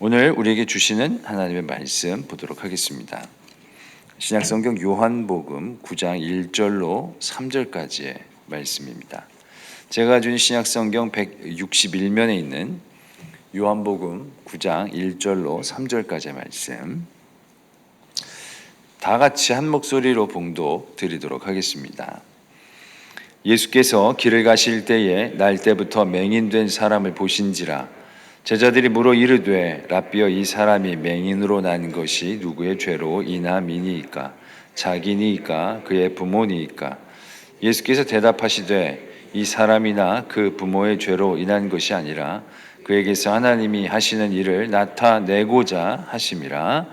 오늘 우리에게 주시는 하나님의 말씀 보도록 하겠습니다. 신약성경 요한복음 9장 1절로 3절까지의 말씀입니다. 제가 가진 신약성경 161면에 있는 요한복음 9장 1절로 3절까지의 말씀, 다 같이 한 목소리로 봉독 드리도록 하겠습니다. 예수께서 길을 가실 때에 날 때부터 맹인된 사람을 보신지라. 제자들이 물어 이르되 라삐여, 이 사람이 맹인으로 난 것이 누구의 죄로 인함이니이까? 자기니이까 그의 부모니이까? 예수께서 대답하시되 이 사람이나 그 부모의 죄로 인한 것이 아니라 그에게서 하나님이 하시는 일을 나타내고자 하심이라.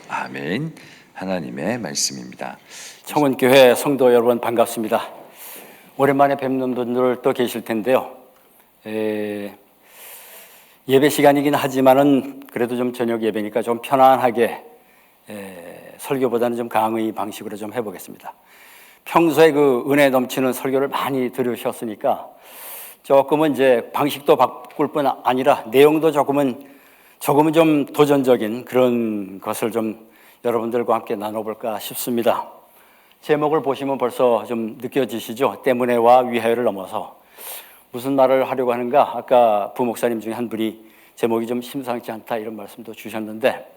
아멘. 하나님의 말씀입니다. 청운교회 성도 여러분 반갑습니다. 오랜만에 뵙는 분들 또 계실 텐데요. 예배 시간이긴 하지만은 그래도 좀 저녁 예배니까 좀 편안하게 설교보다는 좀 강의 방식으로 좀 해보겠습니다. 평소에 그 은혜 넘치는 설교를 많이 들으셨으니까 조금은 이제 방식도 바꿀 뿐 아니라 내용도 조금은 좀 도전적인 그런 것을 좀 여러분들과 함께 나눠볼까 싶습니다. 제목을 보시면 벌써 좀 느껴지시죠? 때문에와 위하여를 넘어서 무슨 말을 하려고 하는가? 아까 부목사님 중에 한 분이 제목이 좀 심상치 않다 이런 말씀도 주셨는데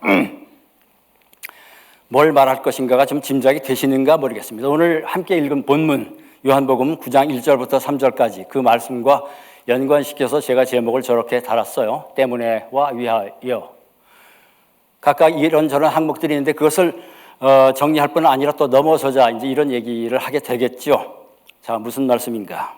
뭘 말할 것인가가 좀 짐작이 되시는가 모르겠습니다. 오늘 함께 읽은 본문 요한복음 9장 1절부터 3절까지 그 말씀과 연관시켜서 제가 제목을 저렇게 달았어요. 때문에와 위하여. 각각 이런저런 항목들이 있는데 그것을 정리할 뿐 아니라 또 넘어서자 이제 이런 얘기를 하게 되겠죠. 자, 무슨 말씀인가?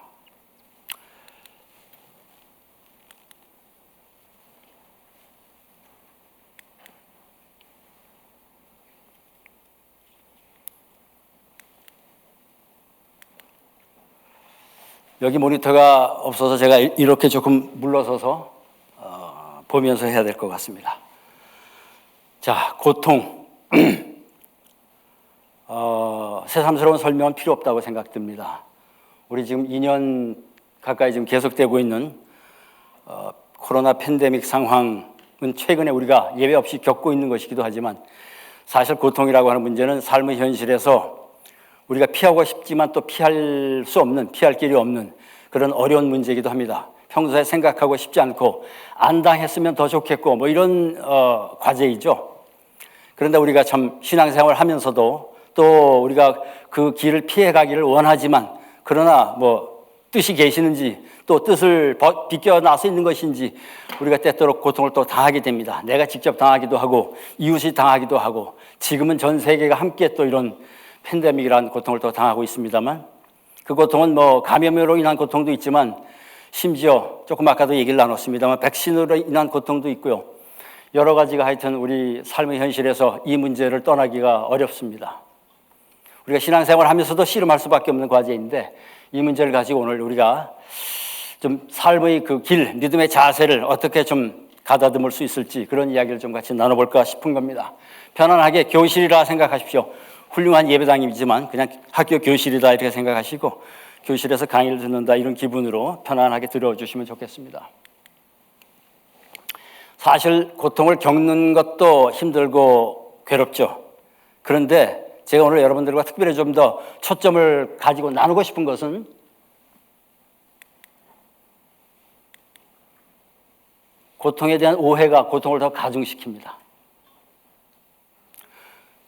여기 모니터가 없어서 제가 이렇게 조금 물러서서 보면서 해야 될 것 같습니다. 자, 고통. 새삼스러운 설명은 필요 없다고 생각됩니다. 우리 지금 2년 가까이 지금 계속되고 있는 코로나 팬데믹 상황은 최근에 우리가 예외 없이 겪고 있는 것이기도 하지만 사실 고통이라고 하는 문제는 삶의 현실에서 우리가 피하고 싶지만 또 피할 길이 없는 그런 어려운 문제이기도 합니다. 평소에 생각하고 싶지 않고 안 당했으면 더 좋겠고 뭐 이런 과제이죠. 그런데 우리가 참 신앙생활 하면서도 또 우리가 그 길을 피해가기를 원하지만 그러나 뭐 뜻이 계시는지 또 뜻을 비껴나서 있는 것인지 우리가 때때로 고통을 또 당하게 됩니다. 내가 직접 당하기도 하고 이웃이 당하기도 하고 지금은 전 세계가 함께 또 이런 팬데믹이라는 고통을 또 당하고 있습니다만 그 고통은 뭐 감염으로 인한 고통도 있지만 심지어 조금 아까도 얘기를 나눴습니다만 백신으로 인한 고통도 있고요. 여러 가지가 하여튼 우리 삶의 현실에서 이 문제를 떠나기가 어렵습니다. 우리가 신앙생활 하면서도 씨름할 수밖에 없는 과제인데 이 문제를 가지고 오늘 우리가 좀 삶의 그 길, 믿음의 자세를 어떻게 좀 가다듬을 수 있을지 그런 이야기를 좀 같이 나눠볼까 싶은 겁니다. 편안하게 교실이라 생각하십시오. 훌륭한 예배당이지만 그냥 학교 교실이다 이렇게 생각하시고 교실에서 강의를 듣는다 이런 기분으로 편안하게 들어주시면 좋겠습니다. 사실 고통을 겪는 것도 힘들고 괴롭죠. 그런데 제가 오늘 여러분들과 특별히 좀 더 초점을 가지고 나누고 싶은 것은 고통에 대한 오해가 고통을 더 가중시킵니다.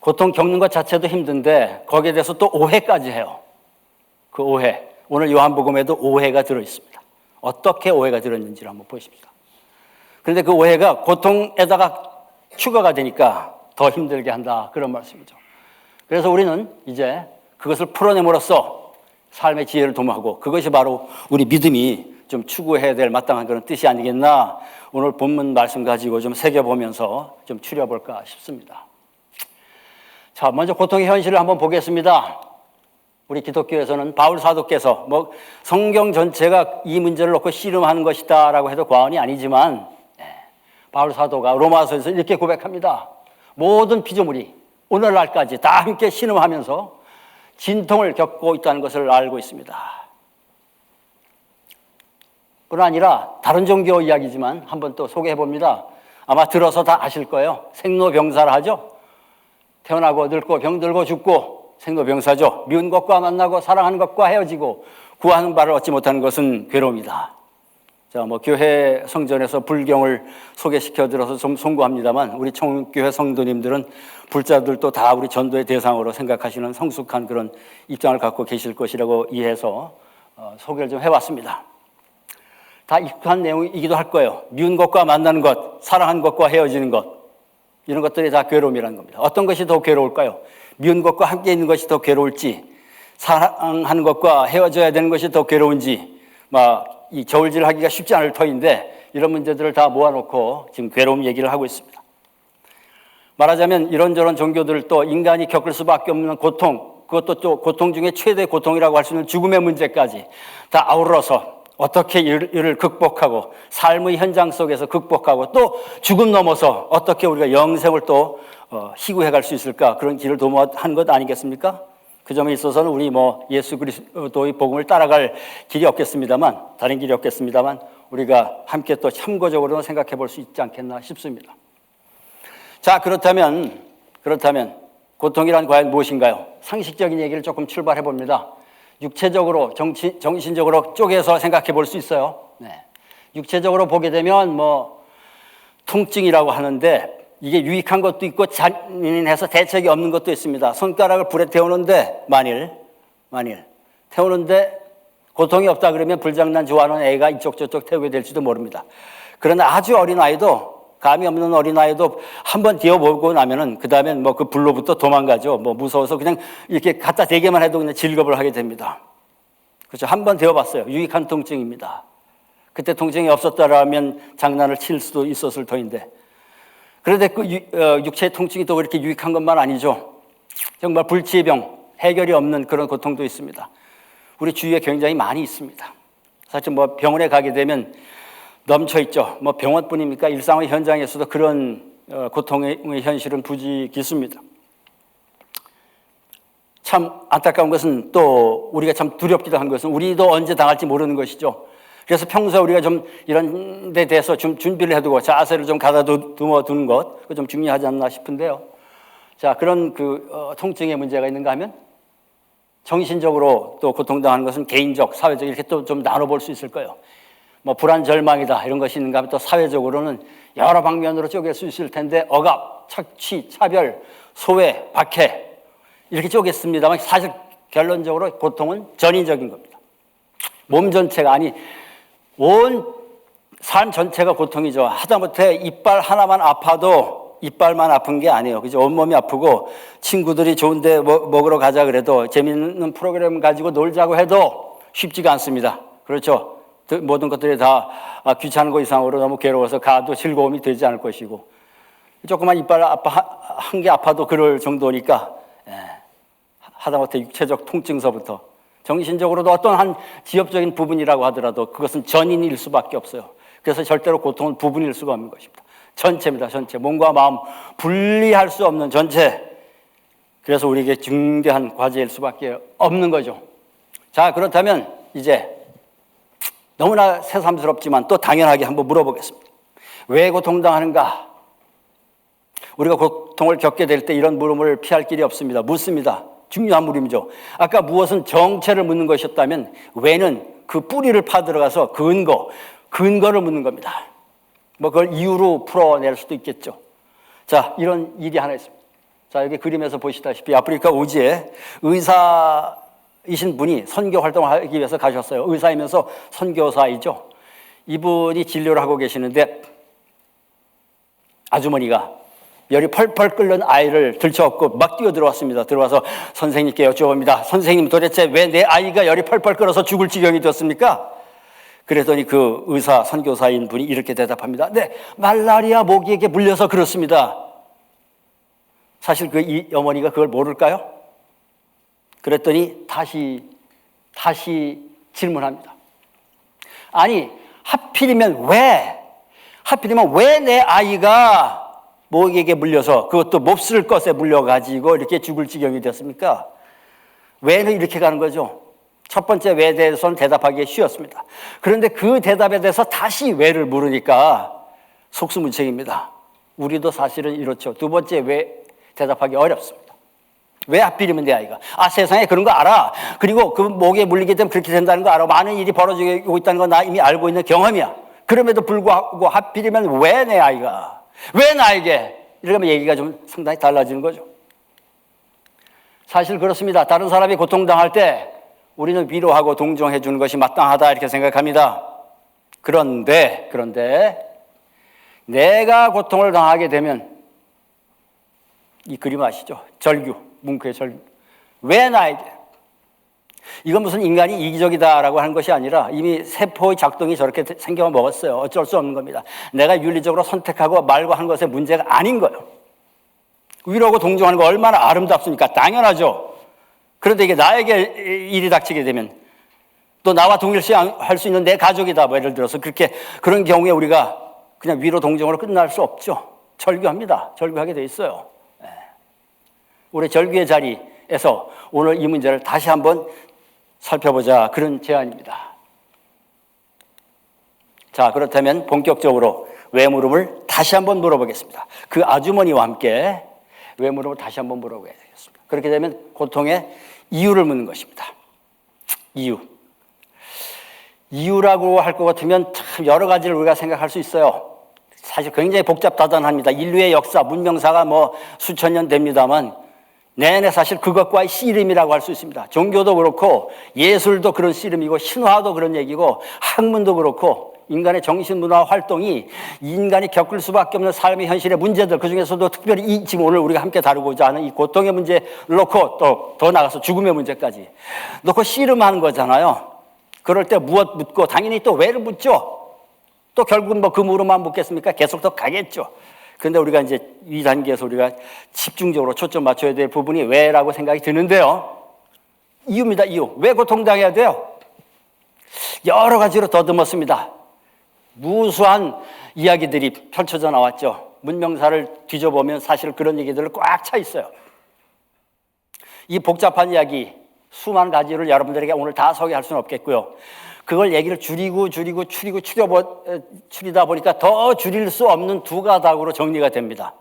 고통 겪는 것 자체도 힘든데 거기에 대해서 또 오해까지 해요. 그 오해. 오늘 요한복음에도 오해가 들어있습니다. 어떻게 오해가 들어있는지를 한번 보십시오. 그런데 그 오해가 고통에다가 추가가 되니까 더 힘들게 한다. 그런 말씀이죠. 그래서 우리는 이제 그것을 풀어냄으로써 삶의 지혜를 도모하고 그것이 바로 우리 믿음이 좀 추구해야 될 마땅한 그런 뜻이 아니겠나. 오늘 본문 말씀 가지고 좀 새겨보면서 좀 추려볼까 싶습니다. 자, 먼저 고통의 현실을 한번 보겠습니다. 우리 기독교에서는 바울 사도께서 뭐 성경 전체가 이 문제를 놓고 씨름하는 것이다라고 해도 과언이 아니지만 바울 사도가 로마서에서 이렇게 고백합니다. 모든 피조물이 오늘날까지 다 함께 씨름하면서 진통을 겪고 있다는 것을 알고 있습니다. 뿐 아니라 다른 종교 이야기지만 한번 또 소개해 봅니다. 아마 들어서 다 아실 거예요. 생로병사라 하죠. 태어나고 늙고 병들고 죽고 생로병사죠. 미운 것과 만나고 사랑하는 것과 헤어지고 구하는 바를 얻지 못하는 것은 괴로움이다. 자, 교회 성전에서 불경을 소개시켜 드려서 좀 송구합니다만 우리 총교회 성도님들은 불자들도 다 우리 전도의 대상으로 생각하시는 성숙한 그런 입장을 갖고 계실 것이라고 이해해서 소개를 좀 해봤습니다. 다 익숙한 내용이기도 할 거예요. 미운 것과 만나는 것, 사랑하는 것과 헤어지는 것, 이런 것들이 다 괴로움이라는 겁니다. 어떤 것이 더 괴로울까요? 미운 것과 함께 있는 것이 더 괴로울지, 사랑하는 것과 헤어져야 되는 것이 더 괴로운지, 이 저울질 하기가 쉽지 않을 터인데 이런 문제들을 다 모아놓고 지금 괴로움 얘기를 하고 있습니다. 말하자면 이런저런 종교들도 인간이 겪을 수밖에 없는 고통, 그것도 또 고통 중에 최대 고통이라고 할 수 있는 죽음의 문제까지 다 아우러서 어떻게 이를 극복하고 삶의 현장 속에서 극복하고 또 죽음 넘어서 어떻게 우리가 영생을 또 희구해 갈 수 있을까, 그런 길을 도모한 것 아니겠습니까? 그 점에 있어서는 우리 예수 그리스도의 복음을 따라갈 길이 없겠습니다만, 다른 길이 없겠습니다만 우리가 함께 또 참고적으로 생각해 볼 수 있지 않겠나 싶습니다. 자, 그렇다면 고통이란 과연 무엇인가요? 상식적인 얘기를 조금 출발해 봅니다. 육체적으로, 정신적으로 쪼개서 생각해 볼 수 있어요. 네. 육체적으로 보게 되면 통증이라고 하는데 이게 유익한 것도 있고 잔인해서 대책이 없는 것도 있습니다. 손가락을 불에 태우는데 만일 태우는데 고통이 없다 그러면 불장난 좋아하는 애가 이쪽 저쪽 태우게 될지도 모릅니다. 그러나 아주 어린 아이도, 감이 없는 어린 아이도 한번 뛰어보고 나면은 그 다음엔 그 불로부터 도망가죠. 무서워서 그냥 이렇게 갖다 대기만 해도 그냥 질겁을 하게 됩니다. 그렇죠. 한번 되어봤어요. 유익한 통증입니다. 그때 통증이 없었다라면 장난을 칠 수도 있었을 터인데. 그런데 그 육체의 통증이 또 그렇게 유익한 것만 아니죠. 정말 불치의 병, 해결이 없는 그런 고통도 있습니다. 우리 주위에 굉장히 많이 있습니다. 사실 병원에 가게 되면 넘쳐 있죠. 병원뿐입니까? 일상의 현장에서도 그런 고통의 현실은 부지 깊습니다. 참 안타까운 것은 또 우리가 참 두렵기도 한 것은 우리도 언제 당할지 모르는 것이죠. 그래서 평소에 우리가 좀 이런 데 대해서 좀 준비를 해두고 자세를 좀 가다듬어두는 것, 그거 좀 중요하지 않나 싶은데요. 자, 그런 통증의 문제가 있는가 하면 정신적으로 또 고통당하는 것은 개인적, 사회적 이렇게 또 좀 나눠볼 수 있을 거예요. 불안, 절망이다 이런 것이 있는가 하면 또 사회적으로는 여러 방면으로 쪼갤 수 있을 텐데 억압, 착취, 차별, 소외, 박해 이렇게 쪼갰습니다만 사실 결론적으로 고통은 전인적인 겁니다. 몸 전체가 온 삶 전체가 고통이죠. 하다못해 이빨 하나만 아파도 이빨만 아픈 게 아니에요. 그죠? 온몸이 아프고 친구들이 좋은데 먹으러 가자 그래도 재미있는 프로그램 가지고 놀자고 해도 쉽지가 않습니다. 그렇죠? 모든 것들이 다 귀찮은 거 이상으로 너무 괴로워서 가도 즐거움이 되지 않을 것이고 조그만 이빨 한 개 아파도 그럴 정도니까 하다못해 육체적 통증서부터 정신적으로도 어떤 한 지엽적인 부분이라고 하더라도 그것은 전인일 수밖에 없어요. 그래서 절대로 고통은 부분일 수가 없는 것입니다. 전체입니다. 전체. 몸과 마음 분리할 수 없는 전체. 그래서 우리에게 중대한 과제일 수밖에 없는 거죠. 자, 그렇다면 이제 너무나 새삼스럽지만 또 당연하게 한번 물어보겠습니다. 왜 고통당하는가? 우리가 고통을 겪게 될 때 이런 물음을 피할 길이 없습니다. 묻습니다. 중요한 물음이죠. 아까 무엇은 정체를 묻는 것이었다면 왜는 그 뿌리를 파들어가서 근거를 묻는 겁니다. 그걸 이유로 풀어낼 수도 있겠죠. 자, 이런 일이 하나 있습니다. 자, 여기 그림에서 보시다시피 아프리카 오지에 의사이신 분이 선교 활동을 하기 위해서 가셨어요. 의사이면서 선교사이죠. 이분이 진료를 하고 계시는데 아주머니가 열이 펄펄 끓는 아이를 들쳐업고 막 뛰어 들어왔습니다. 들어와서 선생님께 여쭤봅니다. 선생님, 도대체 왜 내 아이가 열이 펄펄 끓어서 죽을 지경이 되었습니까? 그랬더니 그 의사 선교사인 분이 이렇게 대답합니다. 네, 말라리아 모기에게 물려서 그렇습니다. 사실 이 어머니가 그걸 모를까요? 그랬더니 다시 질문합니다. 아니, 하필이면 왜 내 아이가 모기에게 물려서 그것도 몹쓸 것에 물려가지고 이렇게 죽을 지경이 되었습니까? 왜는 이렇게 가는 거죠. 첫 번째 왜에 대해서는 대답하기 쉬웠습니다. 그런데 그 대답에 대해서 다시 왜를 물으니까 속수무책입니다. 우리도 사실은 이렇죠. 두 번째 왜 대답하기 어렵습니다. 왜 하필이면 내 아이가? 세상에 그런 거 알아. 그리고 그 목에 물리게 되면 그렇게 된다는 거 알아. 많은 일이 벌어지고 있다는 거 나 이미 알고 있는 경험이야. 그럼에도 불구하고 하필이면 왜 내 아이가? 왜 나에게? 이러면 얘기가 좀 상당히 달라지는 거죠. 사실 그렇습니다. 다른 사람이 고통당할 때 우리는 위로하고 동정해 주는 것이 마땅하다 이렇게 생각합니다. 그런데 내가 고통을 당하게 되면 이 그림 아시죠? 절규, 뭉크의 절규. 왜 나에게? 이건 무슨 인간이 이기적이다라고 하는 것이 아니라 이미 세포의 작동이 저렇게 생겨 먹었어요. 어쩔 수 없는 겁니다. 내가 윤리적으로 선택하고 말고 하는 것의 문제가 아닌 거예요. 위로하고 동정하는 거 얼마나 아름답습니까? 당연하죠. 그런데 이게 나에게 일이 닥치게 되면 또 나와 동일시할 수 있는 내 가족이다. 뭐 예를 들어서 그런 경우에 우리가 그냥 위로 동정으로 끝날 수 없죠. 절규합니다. 절규하게 돼 있어요. 우리 절규의 자리에서 오늘 이 문제를 다시 한번 살펴보자. 그런 제안입니다. 자, 그렇다면 본격적으로 왜 물음을 다시 한번 물어보겠습니다. 그 아주머니와 함께 왜 물음을 다시 한번 물어봐야 되겠습니다. 그렇게 되면 고통의 이유를 묻는 것입니다. 이유라고 할 것 같으면 참 여러 가지를 우리가 생각할 수 있어요. 사실 굉장히 복잡다단합니다. 인류의 역사, 문명사가 뭐 수천 년 됩니다만 내내 사실 그것과의 씨름이라고 할 수 있습니다. 종교도 그렇고 예술도 그런 씨름이고 신화도 그런 얘기고 학문도 그렇고 인간의 정신문화 활동이 인간이 겪을 수밖에 없는 삶의 현실의 문제들, 그중에서도 특별히 지금 오늘 우리가 함께 다루고자 하는 이 고통의 문제를 놓고 또 더 나가서 죽음의 문제까지 놓고 씨름하는 거잖아요. 그럴 때 무엇 묻고 당연히 또 왜를 묻죠. 또 결국은 뭐 그 물음만 묻겠습니까? 계속 더 가겠죠. 그런데 우리가 이제 이 단계에서 우리가 집중적으로 초점 맞춰야 될 부분이 왜라고 생각이 드는데요. 이유입니다. 이유. 왜 고통당해야 돼요? 여러 가지로 더듬었습니다. 무수한 이야기들이 펼쳐져 나왔죠. 문명사를 뒤져보면 사실 그런 얘기들을 꽉 차 있어요. 이 복잡한 이야기 수많은 가지를 여러분들에게 오늘 다 소개할 수는 없겠고요. 그걸 얘기를 줄이다 보니까 더 줄일 수 없는 두 가닥으로 정리가 됩니다.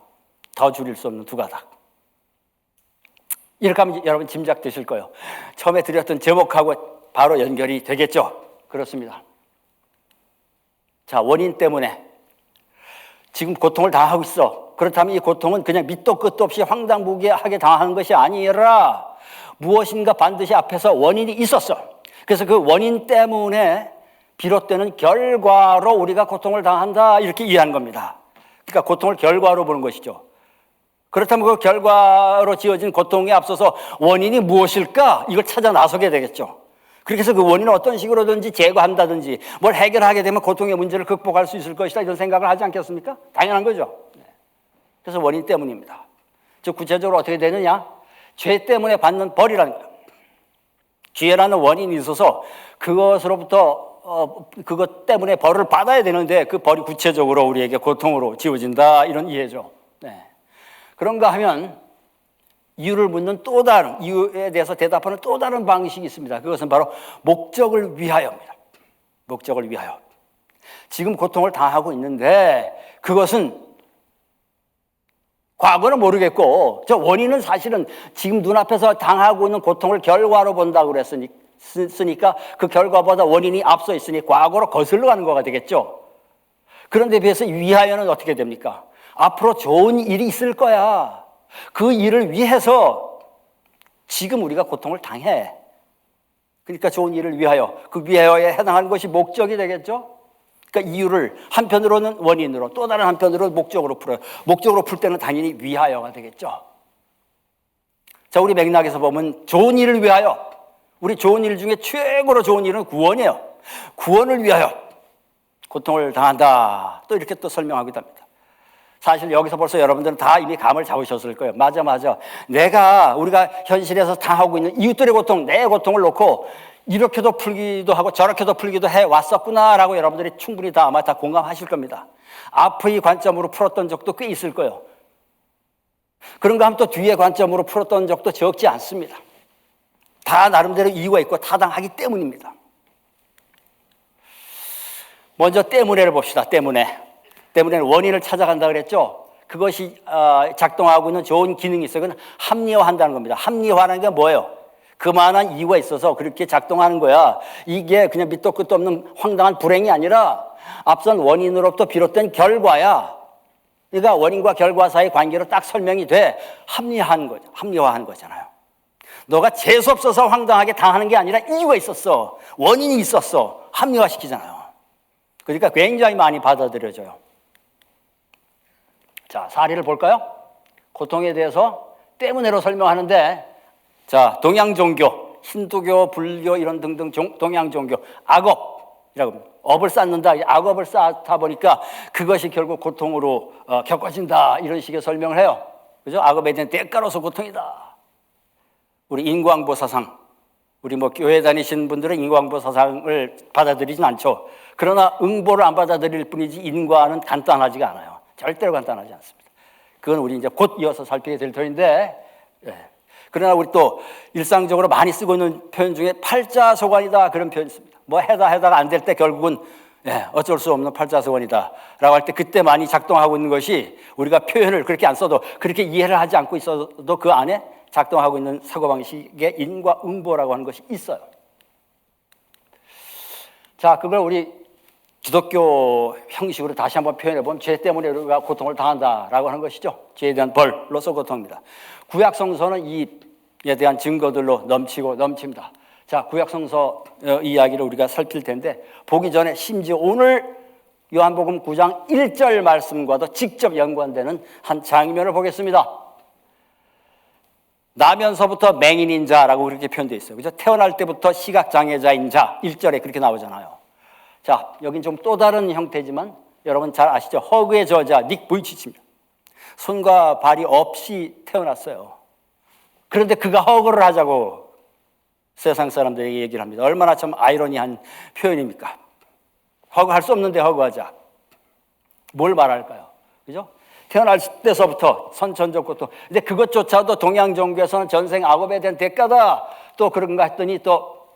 더 줄일 수 없는 두 가닥. 이렇게 하면 여러분 짐작되실 거예요. 처음에 드렸던 제목하고 바로 연결이 되겠죠. 그렇습니다. 자, 원인 때문에 지금 고통을 당하고 있어. 그렇다면 이 고통은 그냥 밑도 끝도 없이 황당무계하게 당하는 것이 아니라 무엇인가 반드시 앞에서 원인이 있었어. 그래서 그 원인 때문에 비롯되는 결과로 우리가 고통을 당한다 이렇게 이해하는 겁니다. 그러니까 고통을 결과로 보는 것이죠. 그렇다면 그 결과로 지어진 고통에 앞서서 원인이 무엇일까? 이걸 찾아 나서게 되겠죠. 그렇게 해서 그 원인을 어떤 식으로든지 제거한다든지 뭘 해결하게 되면 고통의 문제를 극복할 수 있을 것이다 이런 생각을 하지 않겠습니까? 당연한 거죠. 그래서 원인 때문입니다. 즉 구체적으로 어떻게 되느냐? 죄 때문에 받는 벌이라는 거예요. 죄라는 원인이 있어서 그것으로부터 그것 때문에 벌을 받아야 되는데 그 벌이 구체적으로 우리에게 고통으로 지어진다 이런 이해죠. 네. 그런가 하면 이유를 묻는 또 다른 이유에 대해서 대답하는 또 다른 방식이 있습니다. 그것은 바로 목적을 위하여입니다. 목적을 위하여. 지금 고통을 당하고 있는데 그것은 과거는 모르겠고 저 원인은 사실은 지금 눈앞에서 당하고 있는 고통을 결과로 본다고 그랬으니까 그 결과보다 원인이 앞서 있으니 과거로 거슬러 가는 거가 되겠죠. 그런데 비해서 위하여는 어떻게 됩니까? 앞으로 좋은 일이 있을 거야. 그 일을 위해서 지금 우리가 고통을 당해. 그러니까 좋은 일을 위하여, 그 위하여에 해당하는 것이 목적이 되겠죠. 그러니까 이유를 한편으로는 원인으로 또 다른 한편으로 목적으로 풀어요. 목적으로 풀 때는 당연히 위하여가 되겠죠. 자, 우리 맥락에서 보면 좋은 일을 위하여, 우리 좋은 일 중에 최고로 좋은 일은 구원이에요. 구원을 위하여 고통을 당한다. 또 이렇게 또 설명하기도 합니다. 사실 여기서 벌써 여러분들은 다 이미 감을 잡으셨을 거예요. 맞아. 우리가 현실에서 당하고 있는 이웃들의 고통, 내 고통을 놓고 이렇게도 풀기도 하고 저렇게도 풀기도 해왔었구나라고 여러분들이 충분히 다 아마 다 공감하실 겁니다. 앞의 관점으로 풀었던 적도 꽤 있을 거예요. 그런가 하면 또 뒤의 관점으로 풀었던 적도 적지 않습니다. 다 나름대로 이유가 있고 타당하기 때문입니다. 먼저 때문에를 봅시다. 때문에. 때문에 원인을 찾아간다 그랬죠. 그것이 작동하고 있는 좋은 기능이 있어요. 그건 합리화한다는 겁니다. 합리화라는 게 뭐예요? 그만한 이유가 있어서 그렇게 작동하는 거야. 이게 그냥 밑도 끝도 없는 황당한 불행이 아니라 앞선 원인으로부터 비롯된 결과야. 그러니까 원인과 결과 사이의 관계로 딱 설명이 돼. 합리화한 거잖아요. 너가 재수 없어서 황당하게 당하는 게 아니라 이유가 있었어. 원인이 있었어. 합리화시키잖아요. 그러니까 굉장히 많이 받아들여져요. 자, 사례를 볼까요? 고통에 대해서 때문에로 설명하는데, 자, 동양 종교, 힌두교, 불교 이런 등등 동양 종교, 악업이라고 업을 쌓는다. 악업을 쌓다 보니까 그것이 결국 고통으로 겪어진다. 이런 식의 설명을 해요. 그죠? 악업에 대한 대가로서 고통이다. 우리 인광보사상, 우리 교회 다니신 분들은 인광보사상을 받아들이진 않죠. 그러나 응보를 안 받아들일 뿐이지 인과는 간단하지가 않아요. 절대로 간단하지 않습니다. 그건 우리 이제 곧 이어서 살피게 될 터인데, 예. 그러나 우리 또 일상적으로 많이 쓰고 있는 표현 중에 팔자소관이다 그런 표현이 있습니다. 해다가 안 될 때 결국은 어쩔 수 없는 팔자소관이다 라고 할 때 그때 많이 작동하고 있는 것이 우리가 표현을 그렇게 안 써도 그렇게 이해를 하지 않고 있어도 그 안에 작동하고 있는 사고방식의 인과응보라고 하는 것이 있어요. 자, 그걸 우리 기독교 형식으로 다시 한번 표현해보면 죄 때문에 우리가 고통을 당한다라고 하는 것이죠. 죄에 대한 벌로서 고통입니다. 구약 성서는 이에 대한 증거들로 넘칩니다. 자, 구약 성서 이야기를 우리가 살필 텐데 보기 전에 심지어 오늘 요한복음 9장 1절 말씀과도 직접 연관되는 한 장면을 보겠습니다. 나면서부터 맹인인 자라고 그렇게 표현되어 있어요. 그죠? 태어날 때부터 시각장애자인 자 1절에 그렇게 나오잖아요. 자, 여긴 좀 또 다른 형태지만 여러분 잘 아시죠? 허그의 저자 닉 부이치치입니다. 손과 발이 없이 태어났어요. 그런데 그가 허그를 하자고 세상 사람들에게 얘기를 합니다. 얼마나 참 아이러니한 표현입니까? 허그할 수 없는데 허그하자. 뭘 말할까요? 그죠? 태어날 때서부터 선천적 고통. 근데 그것조차도 동양 종교에서는 전생 악업에 대한 대가다. 또 그런가 했더니 또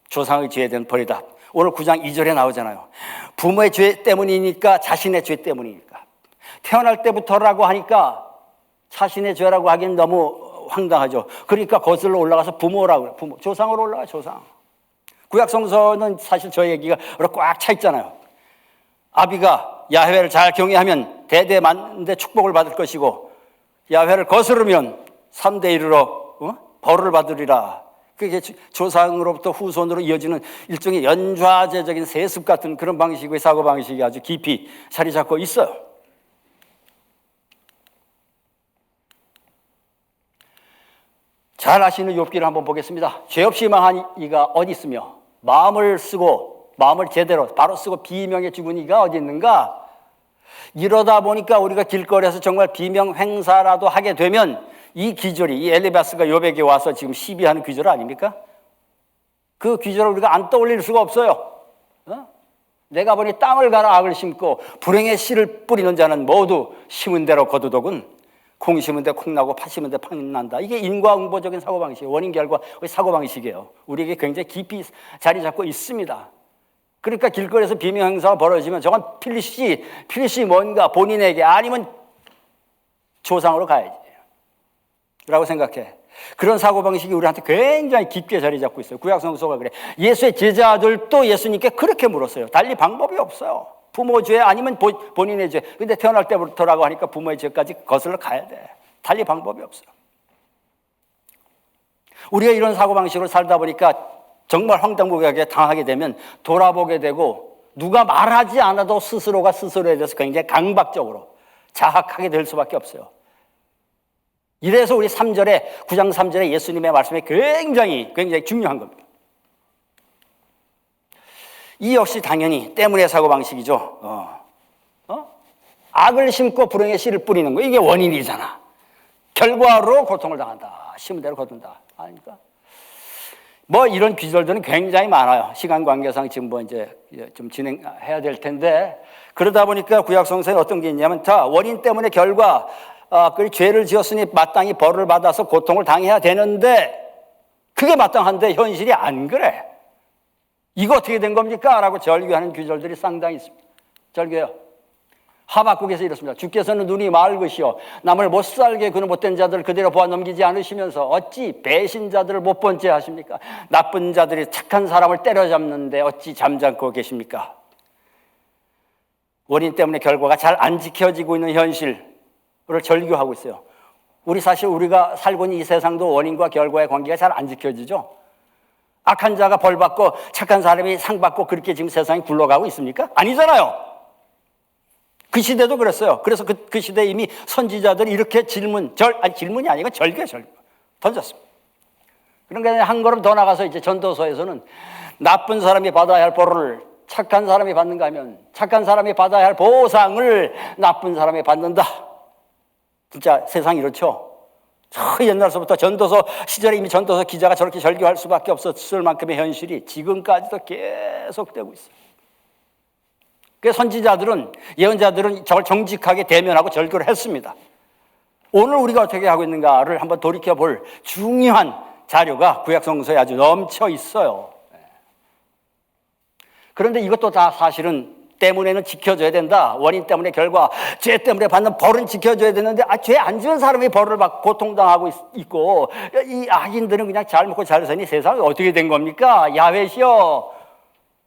조상의 죄에 대한 벌이다. 오늘 9장 2절에 나오잖아요. 부모의 죄 때문이니까 자신의 죄 때문이니까. 태어날 때부터라고 하니까 자신의 죄라고 하기엔 너무 황당하죠. 그러니까 거슬러 올라가서 부모라고 그래요. 조상으로 올라가 조상. 구약 성서는 사실 저 얘기가 꽉 차 있잖아요. 아비가 야훼를 잘 경외하면 대대 만대 축복을 받을 것이고 야훼를 거스르면 3대 1으로 벌을 받으리라. 그게 조상으로부터 후손으로 이어지는 일종의 연좌제적인 세습 같은 그런 방식의 사고방식이 아주 깊이 자리 잡고 있어요. 잘 아시는 욥기를 한번 보겠습니다. 죄 없이 망한 이가 어디 있으며 마음을 제대로 바로 쓰고 비명에 죽은 이가 어디 있는가? 이러다 보니까 우리가 길거리에서 정말 비명 행사라도 하게 되면 이 기절이, 이 엘리바스가 욥에게 와서 지금 시비하는 기절 아닙니까? 그 기절을 우리가 안 떠올릴 수가 없어요. 내가 보니 땅을 갈아 악을 심고 불행의 씨를 뿌리는 자는 모두 심은 대로 거두더군. 콩 심은 데 콩 나고 팥 심은 데 팥 난다. 이게 인과응보적인 사고방식이에요. 원인 결과 사고방식이에요. 우리에게 굉장히 깊이 자리 잡고 있습니다. 그러니까 길거리에서 비명 행사가 벌어지면 저건 필시 뭔가 본인에게 아니면 조상으로 가야지 라고 생각해. 그런 사고방식이 우리한테 굉장히 깊게 자리 잡고 있어요. 구약성서가 그래. 예수의 제자들도 예수님께 그렇게 물었어요. 달리 방법이 없어요. 부모 죄 아니면 본인의 죄. 근데 태어날 때부터라고 하니까 부모의 죄까지 거슬러 가야 돼. 달리 방법이 없어요. 우리가 이런 사고방식으로 살다 보니까 정말 황당무계하게 당하게 되면 돌아보게 되고 누가 말하지 않아도 스스로가 스스로에 대해서 굉장히 강박적으로 자학하게 될 수밖에 없어요. 이래서 우리 9장 3절에 예수님의 말씀이 굉장히 중요한 겁니다. 이 역시 당연히 때문의 사고방식이죠. 악을 심고 불행의 씨를 뿌리는 거, 이게 원인이잖아. 결과로 고통을 당한다. 심은 대로 거둔다. 아닙니까? 이런 귀절들은 굉장히 많아요. 시간 관계상 지금 이제 좀 진행해야 될 텐데, 그러다 보니까 구약성서에 어떤 게 있냐면, 원인 때문에 결과, 그 죄를 지었으니 마땅히 벌을 받아서 고통을 당해야 되는데, 그게 마땅한데 현실이 안 그래. 이거 어떻게 된 겁니까? 라고 절규하는 귀절들이 상당히 있습니다. 절규해요. 하박국에서 이렇습니다. 주께서는 눈이 맑으시오 남을 못 살게 그는 못된 자들을 그대로 보아 넘기지 않으시면서 어찌 배신자들을 못 본 채 하십니까? 나쁜 자들이 착한 사람을 때려잡는데 어찌 잠잠고 계십니까? 원인 때문에 결과가 잘 안 지켜지고 있는 현실을 절규하고 있어요. 사실 우리가 살고 있는 이 세상도 원인과 결과의 관계가 잘 안 지켜지죠. 악한 자가 벌받고 착한 사람이 상받고 그렇게 지금 세상이 굴러가고 있습니까? 아니잖아요. 그 시대도 그랬어요. 그래서 그 시대에 이미 선지자들이 이렇게 질문이 아니고 절규 던졌습니다. 그러니까 한 걸음 더 나가서 이제 전도서에서는 나쁜 사람이 받아야 할 벌을 착한 사람이 받는가 하면 착한 사람이 받아야 할 보상을 나쁜 사람이 받는다. 진짜 세상이 이렇죠. 저 옛날서부터 전도서 시절에 이미 전도서 기자가 저렇게 절규할 수밖에 없었을 만큼의 현실이 지금까지도 계속되고 있어요. 그래서 선지자들은, 예언자들은 저걸 정직하게 대면하고 절규를 했습니다. 오늘 우리가 어떻게 하고 있는가를 한번 돌이켜볼 중요한 자료가 구약성서에 아주 넘쳐 있어요. 그런데 이것도 다 사실은 때문에는 지켜줘야 된다. 원인 때문에 결과, 죄 때문에 받는 벌은 지켜줘야 되는데 죄 안 지은 사람이 벌을 받고 고통당하고 있고 이 악인들은 그냥 잘 먹고 잘 사니 세상이 어떻게 된 겁니까? 야훼시여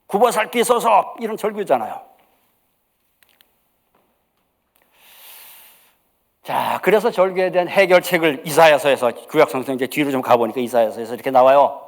굽어 살피소서 이런 절규잖아요. 자, 그래서 절규에 대한 해결책을 이사야서에서 구약성서 이제 뒤로 좀 가보니까 이사야서에서 이렇게 나와요.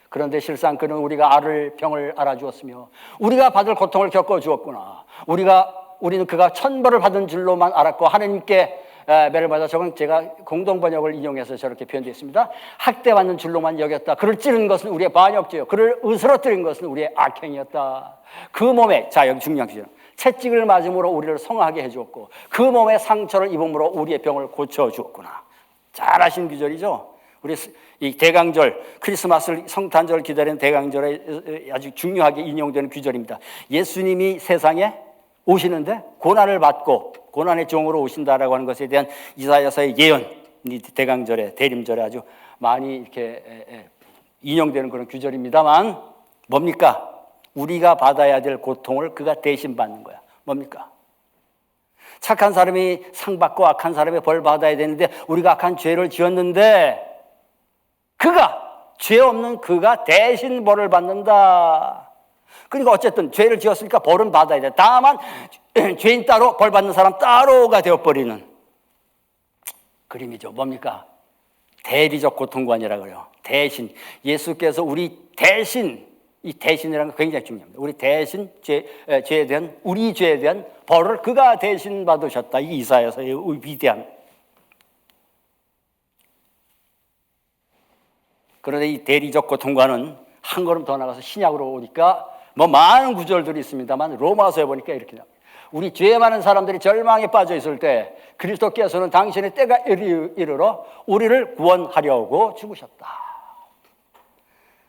그런데 실상 그는 우리가 앓을 병을 알아주었으며 우리가 받을 고통을 겪어주었구나. 우리는 그가 천벌을 받은 줄로만 알았고 하나님께 매를 받아 적은 제가 공동번역을 인용해서 저렇게 표현되어 있습니다. 학대받는 줄로만 여겼다. 그를 찌른 것은 우리의 반역죄요. 그를 으스러뜨린 것은 우리의 악행이었다. 그 몸에, 자 여기 중요한 규정, 채찍을 맞음으로 우리를 성하게 해주었고 그 몸에 상처를 입음으로 우리의 병을 고쳐주었구나. 잘 아시는 규절이죠. 우리 이 대강절, 크리스마스를 성탄절을 기다리는 대강절에 아주 중요하게 인용되는 규절입니다. 예수님이 세상에 오시는데 고난을 받고 고난의 종으로 오신다라고 하는 것에 대한 이사야서의 예언, 대강절에, 대림절에 아주 많이 이렇게 인용되는 그런 규절입니다만 뭡니까? 우리가 받아야 될 고통을 그가 대신 받는 거야. 뭡니까? 착한 사람이 상 받고 악한 사람이 벌 받아야 되는데 우리가 악한 죄를 지었는데 죄 없는 그가 대신 벌을 받는다. 그러니까 어쨌든 죄를 지었으니까 벌은 받아야 돼. 다만 죄인 따로 벌 받는 사람 따로가 되어버리는 그림이죠. 뭡니까? 대리적 고통관이라고 그래요. 대신. 예수께서 우리 대신, 이 대신이라는 거 굉장히 중요합니다. 우리 대신 죄에 대한, 우리 죄에 대한 벌을 그가 대신 받으셨다. 이게 이사야서의 위대한. 그런데 이 대리적 고통과는 한 걸음 더 나가서 신약으로 오니까 많은 구절들이 있습니다만 로마서에 보니까 이렇게 나옵니다. 우리 죄 많은 사람들이 절망에 빠져 있을 때 그리스도께서는 당신의 때가 이르러 우리를 구원하려고 죽으셨다.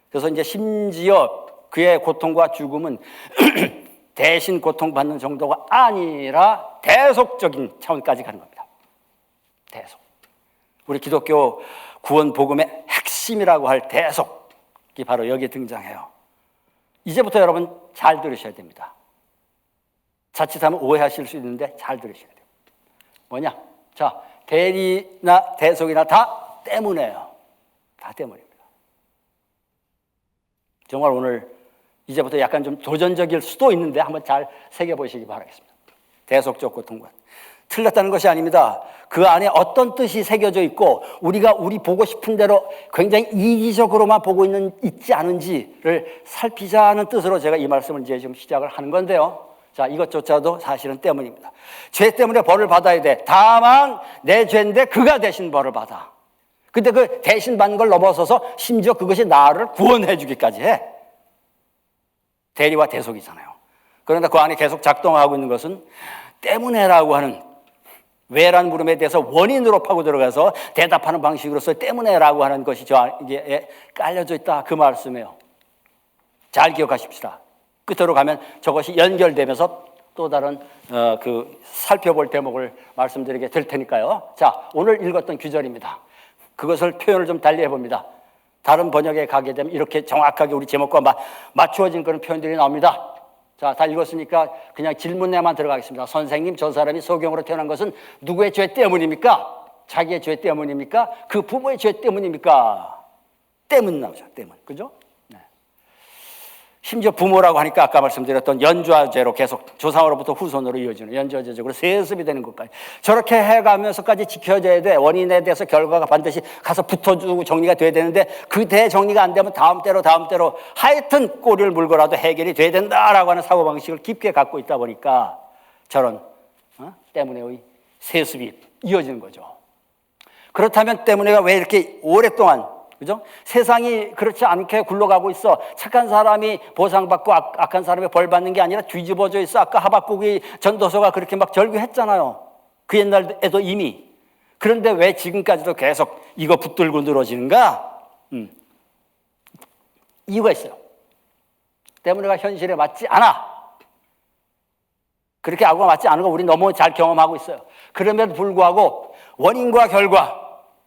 그래서 이제 심지어 그의 고통과 죽음은 대신 고통받는 정도가 아니라 대속적인 차원까지 가는 겁니다. 대속. 우리 기독교 구원 복음의 핵심이라고 할 대속이 바로 여기에 등장해요. 이제부터 여러분 잘 들으셔야 됩니다. 자칫하면 오해하실 수 있는데 잘 들으셔야 돼요. 뭐냐? 자, 대리나 대속이나 다 때문에요. 다 때문입니다. 정말 오늘 이제부터 약간 좀 도전적일 수도 있는데 한번 잘 새겨보시기 바라겠습니다. 대속적 고통관. 틀렸다는 것이 아닙니다. 그 안에 어떤 뜻이 새겨져 있고 우리가 우리 보고 싶은 대로 굉장히 이기적으로만 보고 있지 않은지를 살피자는 뜻으로 제가 이 말씀을 이제 지금 시작을 하는 건데요. 자, 이것조차도 사실은 때문입니다. 죄 때문에 벌을 받아야 돼. 다만 내 죄인데 그가 대신 벌을 받아. 근데 그 대신 받는 걸 넘어서서 심지어 그것이 나를 구원해 주기까지 해. 대리와 대속이잖아요. 그런데 그 안에 계속 작동하고 있는 것은 때문에라고 하는 왜란 물음에 대해서 원인으로 파고 들어가서 대답하는 방식으로서 때문에라고 하는 것이 이게 깔려져 있다. 그 말씀이에요. 잘 기억하십시다. 끝으로 가면 저것이 연결되면서 또 다른 살펴볼 대목을 말씀드리게 될 테니까요. 자, 오늘 읽었던 규절입니다. 그것을 표현을 좀 달리 해봅니다. 다른 번역에 가게 되면 이렇게 정확하게 우리 제목과 맞추어진 그런 표현들이 나옵니다. 자, 다 읽었으니까 그냥 질문에만 들어가겠습니다. 선생님, 저 사람이 소경으로 태어난 것은 누구의 죄 때문입니까? 자기의 죄 때문입니까? 그 부모의 죄 때문입니까? 때문 나오죠. 때문. 그죠? 네. 심지어 부모라고 하니까 아까 말씀드렸던 연좌제로 계속 조상으로부터 후손으로 이어지는 연좌제적으로 세습이 되는 것까지 저렇게 해가면서까지 지켜져야 돼. 원인에 대해서 결과가 반드시 가서 붙어주고 정리가 돼야 되는데 그 대정리가 안 되면 다음 때로 하여튼 꼬리를 물고라도 해결이 돼야 된다라고 하는 사고방식을 깊게 갖고 있다 보니까 저런 때문에의 세습이 이어지는 거죠. 그렇다면 때문에가 왜 이렇게 오랫동안 그죠? 세상이 그렇지 않게 굴러가고 있어. 착한 사람이 보상받고 악한 사람이 벌받는 게 아니라 뒤집어져 있어. 아까 하박국이 전도서가 그렇게 막 절규했잖아요. 그 옛날에도 이미. 그런데 왜 지금까지도 계속 이거 붙들고 늘어지는가? 이유가 있어요. 때문에가 현실에 맞지 않아. 그렇게 악어가 맞지 않은 거 우리 너무 잘 경험하고 있어요. 그럼에도 불구하고 원인과 결과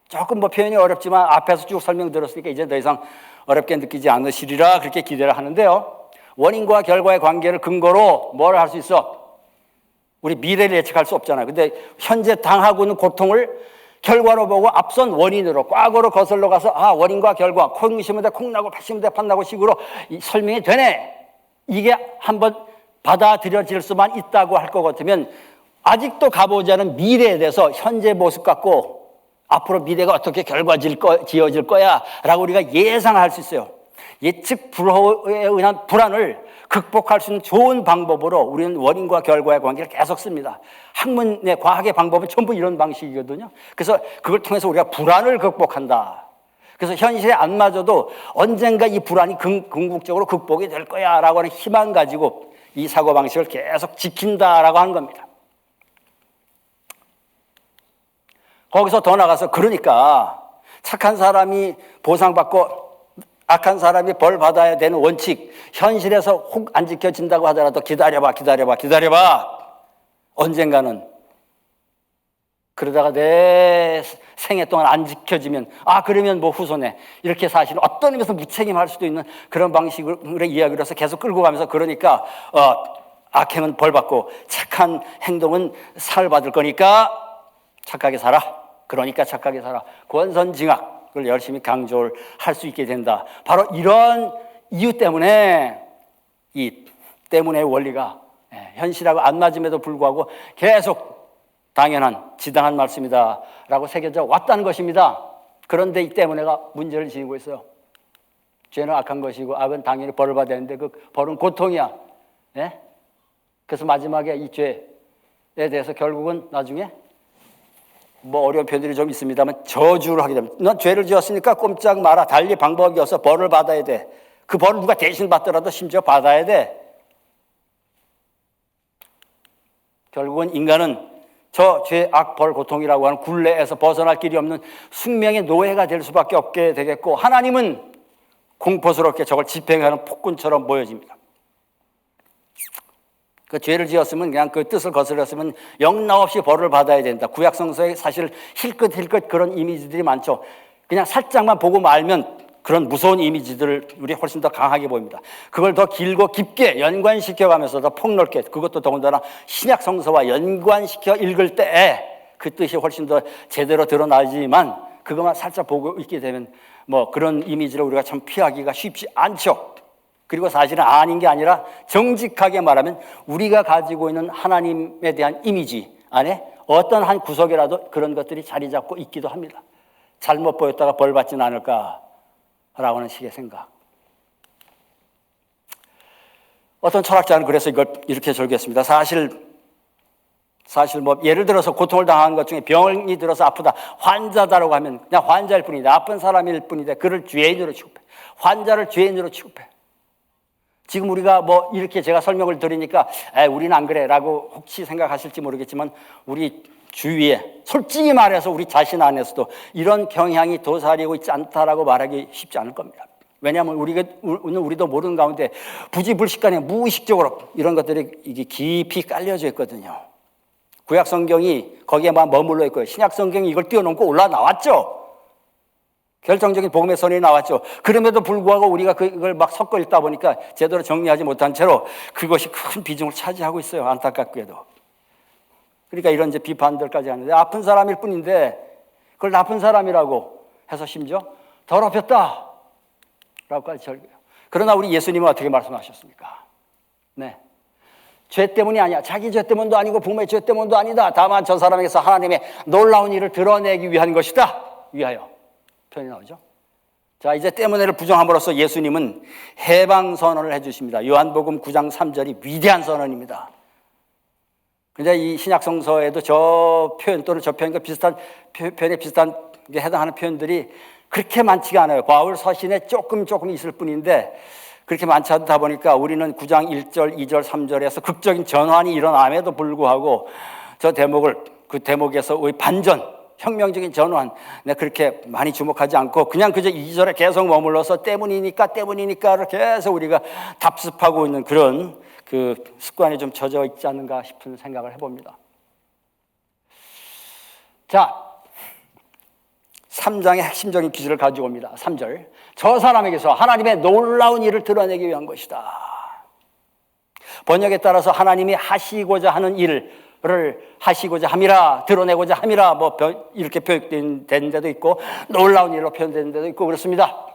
조금 뭐 표현이 어렵지만 앞에서 쭉 설명 들었으니까 이제 더 이상 어렵게 느끼지 않으시리라 그렇게 기대를 하는데요. 원인과 결과의 관계를 근거로 뭘 할 수 있어? 우리 미래를 예측할 수 없잖아요. 근데 현재 당하고 있는 고통을 결과로 보고 앞선 원인으로 과거로 거슬러 가서 원인과 결과 콩 심은 데 콩 나고 팥 심은 데 팥 나고 식으로 설명이 되네. 이게 한번 받아들여질 수만 있다고 할 것 같으면 아직도 가보지 않은 미래에 대해서 현재 모습 갖고 앞으로 미래가 어떻게 지어질 거야 라고 우리가 예상할 수 있어요. 예측 불허에 의한 불안을 극복할 수 있는 좋은 방법으로 우리는 원인과 결과의 관계를 계속 씁니다. 학문의 과학의 방법은 전부 이런 방식이거든요. 그래서 그걸 통해서 우리가 불안을 극복한다. 그래서 현실에 안 맞아도 언젠가 이 불안이 궁극적으로 극복이 될 거야 라고 하는 희망 가지고 이 사고방식을 계속 지킨다라고 하는 겁니다. 거기서 더 나가서 그러니까 착한 사람이 보상받고 악한 사람이 벌 받아야 되는 원칙 현실에서 혹 안 지켜진다고 하더라도 기다려봐 언젠가는 그러다가 내 생애 동안 안 지켜지면 그러면 뭐 후손에 이렇게 사실은 어떤 의미에서 무책임할 수도 있는 그런 방식으로 이야기로서 계속 끌고 가면서 그러니까 악행은 벌 받고 착한 행동은 상을 받을 거니까 착하게 살아. 그러니까 착하게 살아. 권선징악을 열심히 강조를 할 수 있게 된다. 바로 이런 이유 때문에 이 때문의 원리가 현실하고 안 맞음에도 불구하고 계속 당연한 지당한 말씀이다 라고 새겨져 왔다는 것입니다. 그런데 이 때문에가 문제를 지니고 있어요. 죄는 악한 것이고 악은 당연히 벌을 받아야 되는데 그 벌은 고통이야. 그래서 마지막에 이 죄에 대해서 결국은 나중에 뭐 어려운 표현들이 좀 있습니다만 저주를 하게 됩니다. 넌 죄를 지었으니까 꼼짝 마라. 달리 방법이 없어. 벌을 받아야 돼. 그 벌을 누가 대신 받더라도 심지어 받아야 돼. 결국은 인간은 저 죄, 악, 벌, 고통이라고 하는 굴레에서 벗어날 길이 없는 숙명의 노예가 될 수밖에 없게 되겠고 하나님은 공포스럽게 저걸 집행하는 폭군처럼 보여집니다. 그 죄를 지었으면 그냥 그 뜻을 거스렸으면 영락없이 벌을 받아야 된다. 구약 성서에 사실 힐끗힐끗 그런 이미지들이 많죠. 그냥 살짝만 보고 말면 그런 무서운 이미지들을 우리 훨씬 더 강하게 보입니다. 그걸 더 길고 깊게 연관시켜가면서 더 폭넓게 그것도 더군다나 신약 성서와 연관시켜 읽을 때에 그 뜻이 훨씬 더 제대로 드러나지만 그것만 살짝 보고 있게 되면 뭐 그런 이미지를 우리가 참 피하기가 쉽지 않죠. 그리고 사실은 아닌 게 아니라 정직하게 말하면 우리가 가지고 있는 하나님에 대한 이미지 안에 어떤 한 구석이라도 그런 것들이 자리 잡고 있기도 합니다. 잘못 보였다가 벌 받지는 않을까라고 하는 식의 생각. 어떤 철학자는 그래서 이걸 이렇게 설교했습니다. 사실 뭐 예를 들어서 고통을 당한 것 중에 병이 들어서 아프다. 환자다라고 하면 그냥 환자일 뿐이다. 아픈 사람일 뿐이다. 그를 죄인으로 취급해. 환자를 죄인으로 취급해. 지금 우리가 뭐 이렇게 제가 설명을 드리니까 우리는 안 그래라고 혹시 생각하실지 모르겠지만 우리 주위에 솔직히 말해서 우리 자신 안에서도 이런 경향이 도사리고 있지 않다라고 말하기 쉽지 않을 겁니다. 왜냐하면 우리도 모르는 가운데 부지불식간에 무의식적으로 이런 것들이 이게 깊이 깔려져 있거든요. 구약 성경이 거기에만 머물러 있고요. 신약 성경이 이걸 뛰어넘고 올라 나왔죠. 결정적인 복음의 선언이 나왔죠. 그럼에도 불구하고 우리가 그걸 막 섞어 읽다 보니까 제대로 정리하지 못한 채로 그것이 큰 비중을 차지하고 있어요. 안타깝게도. 그러니까 이런 이제 비판들까지 하는데, 아픈 사람일 뿐인데 그걸 나쁜 사람이라고 해서 심지어 더럽혔다 라고까지 절개해요. 그러나 우리 예수님은 어떻게 말씀하셨습니까? 네, 죄 때문이 아니야. 자기 죄 때문도 아니고 부모의 죄 때문도 아니다. 다만 저 사람에게서 하나님의 놀라운 일을 드러내기 위한 것이다. 위하여 표현이 나오죠. 자, 이제 때문에를 부정함으로써 예수님은 해방 선언을 해주십니다. 요한복음 9장 3절이 위대한 선언입니다. 근데 이 신약성서에도 저 표현 또는 저 표현과 비슷한 표현에 비슷한 게 해당하는 표현들이 그렇게 많지가 않아요. 바울 서신에 조금 있을 뿐인데 그렇게 많지 않다 보니까 우리는 9장 1절, 2절, 3절에서 극적인 전환이 일어남에도 불구하고 저 대목을, 그 대목에서의 반전, 혁명적인 전환, 그렇게 많이 주목하지 않고 그냥 그저 2절에 계속 머물러서 때문이니까를 계속 우리가 답습하고 있는 그런 그 습관이 좀 젖어 있지 않는가 싶은 생각을 해봅니다. 자, 3장의 핵심적인 기술을 가지고 옵니다. 3절. 저 사람에게서 하나님의 놀라운 일을 드러내기 위한 것이다. 번역에 따라서 하나님이 하시고자 하는 일을 하시고자 함이라, 드러내고자 함이라, 뭐 이렇게 표현된 데도 있고 놀라운 일로 표현된 데도 있고 그렇습니다.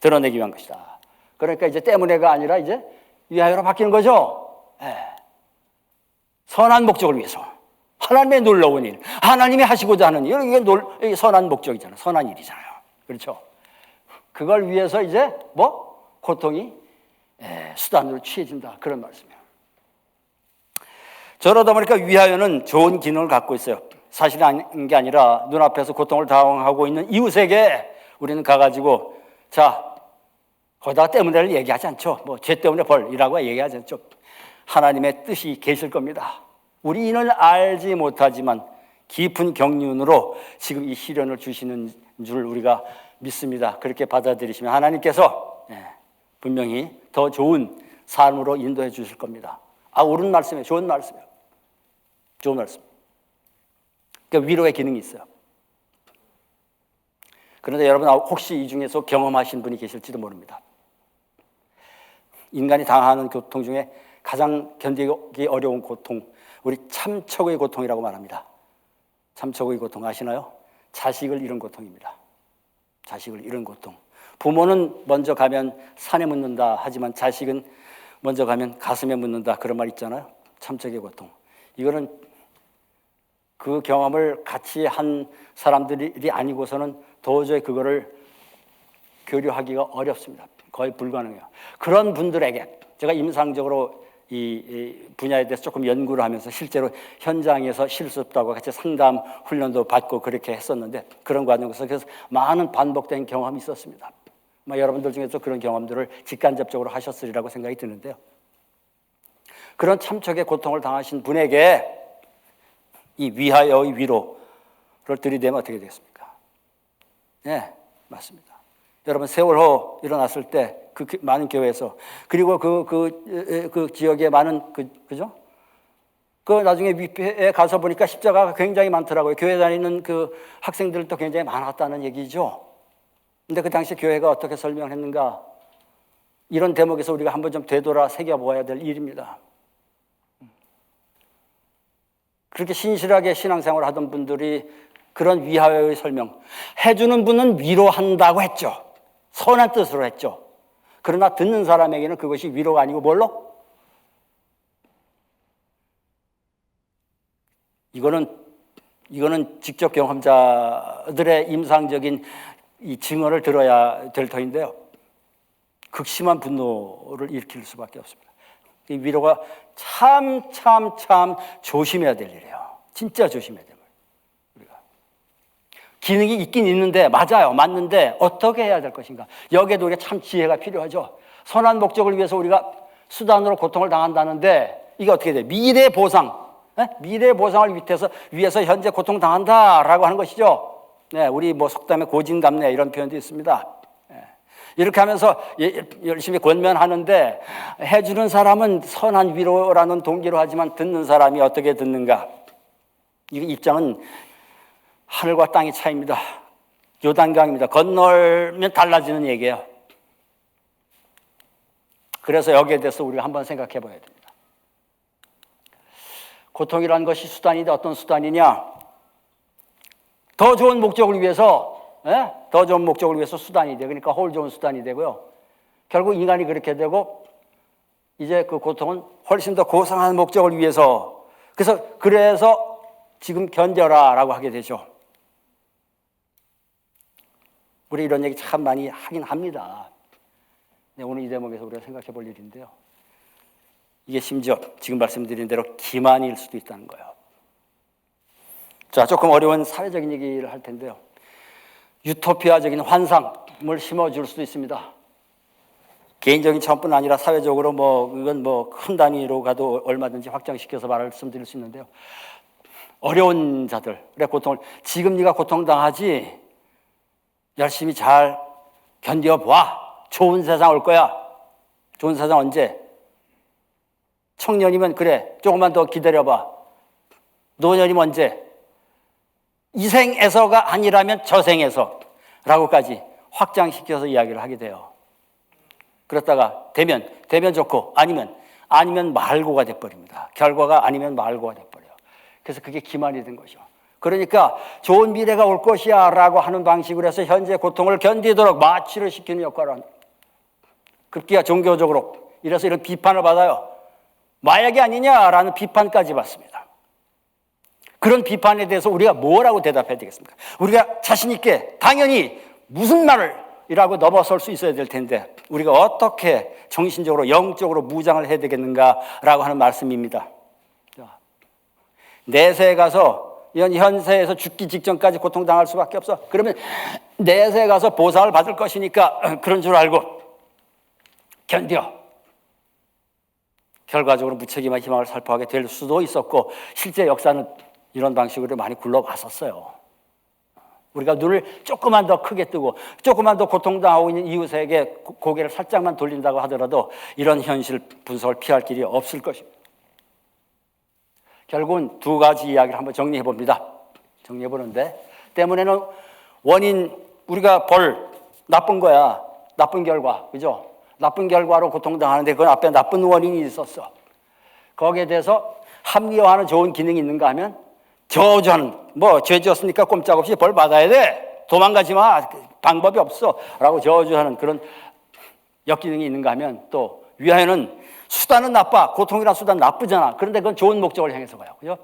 드러내기 위한 것이다. 그러니까 이제 때문에가 아니라 이제 위하여로 바뀌는 거죠. 예. 선한 목적을 위해서. 하나님의 놀라운 일, 하나님이 하시고자 하는 일, 이게 선한 목적이잖아요. 선한 일이잖아요. 그렇죠? 그걸 위해서 이제 고통이 수단으로 취해진다. 그런 말씀이에요. 저러다 보니까 위하여는 좋은 기능을 갖고 있어요. 사실이 아닌 게 아니라 눈앞에서 고통을 당하고 있는 이웃에게 우리는 가가지고, 자, 거기다가 때문에를 얘기하지 않죠. 죄 때문에 벌이라고 얘기하지 않죠. 하나님의 뜻이 계실 겁니다. 우리는 알지 못하지만 깊은 경륜으로 지금 이 시련을 주시는 줄 우리가 믿습니다. 그렇게 받아들이시면 하나님께서 분명히 더 좋은 삶으로 인도해 주실 겁니다. 옳은 말씀이에요. 좋은 말씀이에요. 좋은 말씀. 그러니까 위로의 기능이 있어요. 그런데 여러분 혹시 이 중에서 경험하신 분이 계실지도 모릅니다. 인간이 당하는 고통 중에 가장 견디기 어려운 고통, 우리 참척의 고통이라고 말합니다. 참척의 고통 아시나요? 자식을 잃은 고통입니다. 자식을 잃은 고통. 부모는 먼저 가면 산에 묻는다 하지만 자식은 먼저 가면 가슴에 묻는다, 그런 말 있잖아요. 참척의 고통. 이거는 그 경험을 같이 한 사람들이 아니고서는 도저히 그거를 교류하기가 어렵습니다. 거의 불가능해요. 그런 분들에게 제가 임상적으로 이 분야에 대해서 조금 연구를 하면서 실제로 현장에서 실습하고 같이 상담 훈련도 받고 그렇게 했었는데, 그런 과정에서 그래서 많은 반복된 경험이 있었습니다. 여러분들 중에서 그런 경험들을 직간접적으로 하셨으리라고 생각이 드는데요. 그런 참척의 고통을 당하신 분에게 이 위하여의 위로를 들이대면 어떻게 되겠습니까? 네, 맞습니다. 여러분 세월호 일어났을 때 그 많은 교회에서, 그리고 그 지역에 많은 그죠? 그 나중에 위패에 가서 보니까 십자가가 굉장히 많더라고요. 교회 다니는 그 학생들도 굉장히 많았다는 얘기죠. 근데 그 당시 교회가 어떻게 설명했는가? 이런 대목에서 우리가 한번 좀 되돌아 새겨보아야 될 일입니다. 그렇게 신실하게 신앙생활을 하던 분들이 그런 위하여의 설명, 해주는 분은 위로한다고 했죠. 선한 뜻으로 했죠. 그러나 듣는 사람에게는 그것이 위로가 아니고 뭘로? 이거는 직접 경험자들의 임상적인 이 증언을 들어야 될 터인데요. 극심한 분노를 일으킬 수밖에 없습니다. 이 위로가 참 조심해야 될 일이에요. 진짜 조심해야 돼요. 우리가 기능이 있긴 있는데, 맞는데 어떻게 해야 될 것인가? 여기에도 우리가 참 지혜가 필요하죠. 선한 목적을 위해서 우리가 수단으로 고통을 당한다는데 이게 어떻게 돼요? 미래 보상, 미래 보상을 위해서 현재 고통 당한다라고 하는 것이죠. 네, 우리 속담에 고진감래 이런 표현도 있습니다. 이렇게 하면서 열심히 권면하는데, 해주는 사람은 선한 위로라는 동기로 하지만 듣는 사람이 어떻게 듣는가? 이 입장은 하늘과 땅의 차이입니다. 요단강입니다. 건널면 달라지는 얘기예요. 그래서 여기에 대해서 우리가 한번 생각해 봐야 됩니다. 고통이라는 것이 수단인데 어떤 수단이냐? 더 좋은 목적을 위해서, 더 좋은 목적을 위해서 수단이 돼. 그러니까 홀 좋은 수단이 되고요. 결국 인간이 그렇게 되고 이제 그 고통은 훨씬 더 고상한 목적을 위해서 그래서 지금 견뎌라라고 하게 되죠. 우리 이런 얘기 참 많이 하긴 합니다. 네, 오늘 이 대목에서 우리가 생각해 볼 일인데요. 이게 심지어 지금 말씀드린 대로 기만일 수도 있다는 거예요. 자, 조금 어려운 사회적인 얘기를 할 텐데요. 유토피아적인 환상을 심어줄 수도 있습니다. 개인적인 차원뿐 아니라 사회적으로 이건 큰 단위로 가도 얼마든지 확장시켜서 말씀드릴 수 있는데요. 어려운 자들의 고통을 지금 네가 고통당하지 열심히 잘 견뎌봐. 좋은 세상 올 거야. 좋은 세상 언제? 청년이면 그래. 조금만 더 기다려봐. 노년이면 언제? 이 생에서가 아니라면 저 생에서 라고까지 확장시켜서 이야기를 하게 돼요. 그렇다가 되면 좋고 아니면 말고가 돼버립니다. 결과가 아니면 말고가 돼버려요. 그래서 그게 기만이 된 거죠. 그러니까 좋은 미래가 올 것이야 라고 하는 방식으로 해서 현재 고통을 견디도록 마취를 시키는 역할을 합니다. 급기야 종교적으로 이래서 이런 비판을 받아요. 마약이 아니냐라는 비판까지 받습니다. 그런 비판에 대해서 우리가 뭐라고 대답해야 되겠습니까? 우리가 자신 있게 당연히 무슨 말을 이라고 넘어설 수 있어야 될 텐데 우리가 어떻게 정신적으로 영적으로 무장을 해야 되겠는가라고 하는 말씀입니다. 내세에 가서 현세에서 죽기 직전까지 고통당할 수밖에 없어. 그러면 내세에 가서 보상을 받을 것이니까 그런 줄 알고 견뎌. 결과적으로 무책임한 희망을 살포하게 될 수도 있었고 실제 역사는 이런 방식으로 많이 굴러왔었어요. 우리가 눈을 조금만 더 크게 뜨고 조금만 더 고통당하고 있는 이웃에게 고개를 살짝만 돌린다고 하더라도 이런 현실 분석을 피할 길이 없을 것입니다. 결국은 두 가지 이야기를 한번 정리해 봅니다. 정리해 보는데 때문에는 원인 우리가 나쁜 거야. 나쁜 결과. 그죠? 나쁜 결과로 고통당하는데 그 앞에 나쁜 원인이 있었어. 거기에 대해서 합리화하는 좋은 기능이 있는가 하면 저주하는 죄 지었으니까 꼼짝없이 벌 받아야 돼. 도망가지 마. 방법이 없어. 라고 저주하는 그런 역기능이 있는가 하면 또 위하여는 수단은 나빠. 고통이란 수단 나쁘잖아. 그런데 그건 좋은 목적을 향해서 가요. 그죠?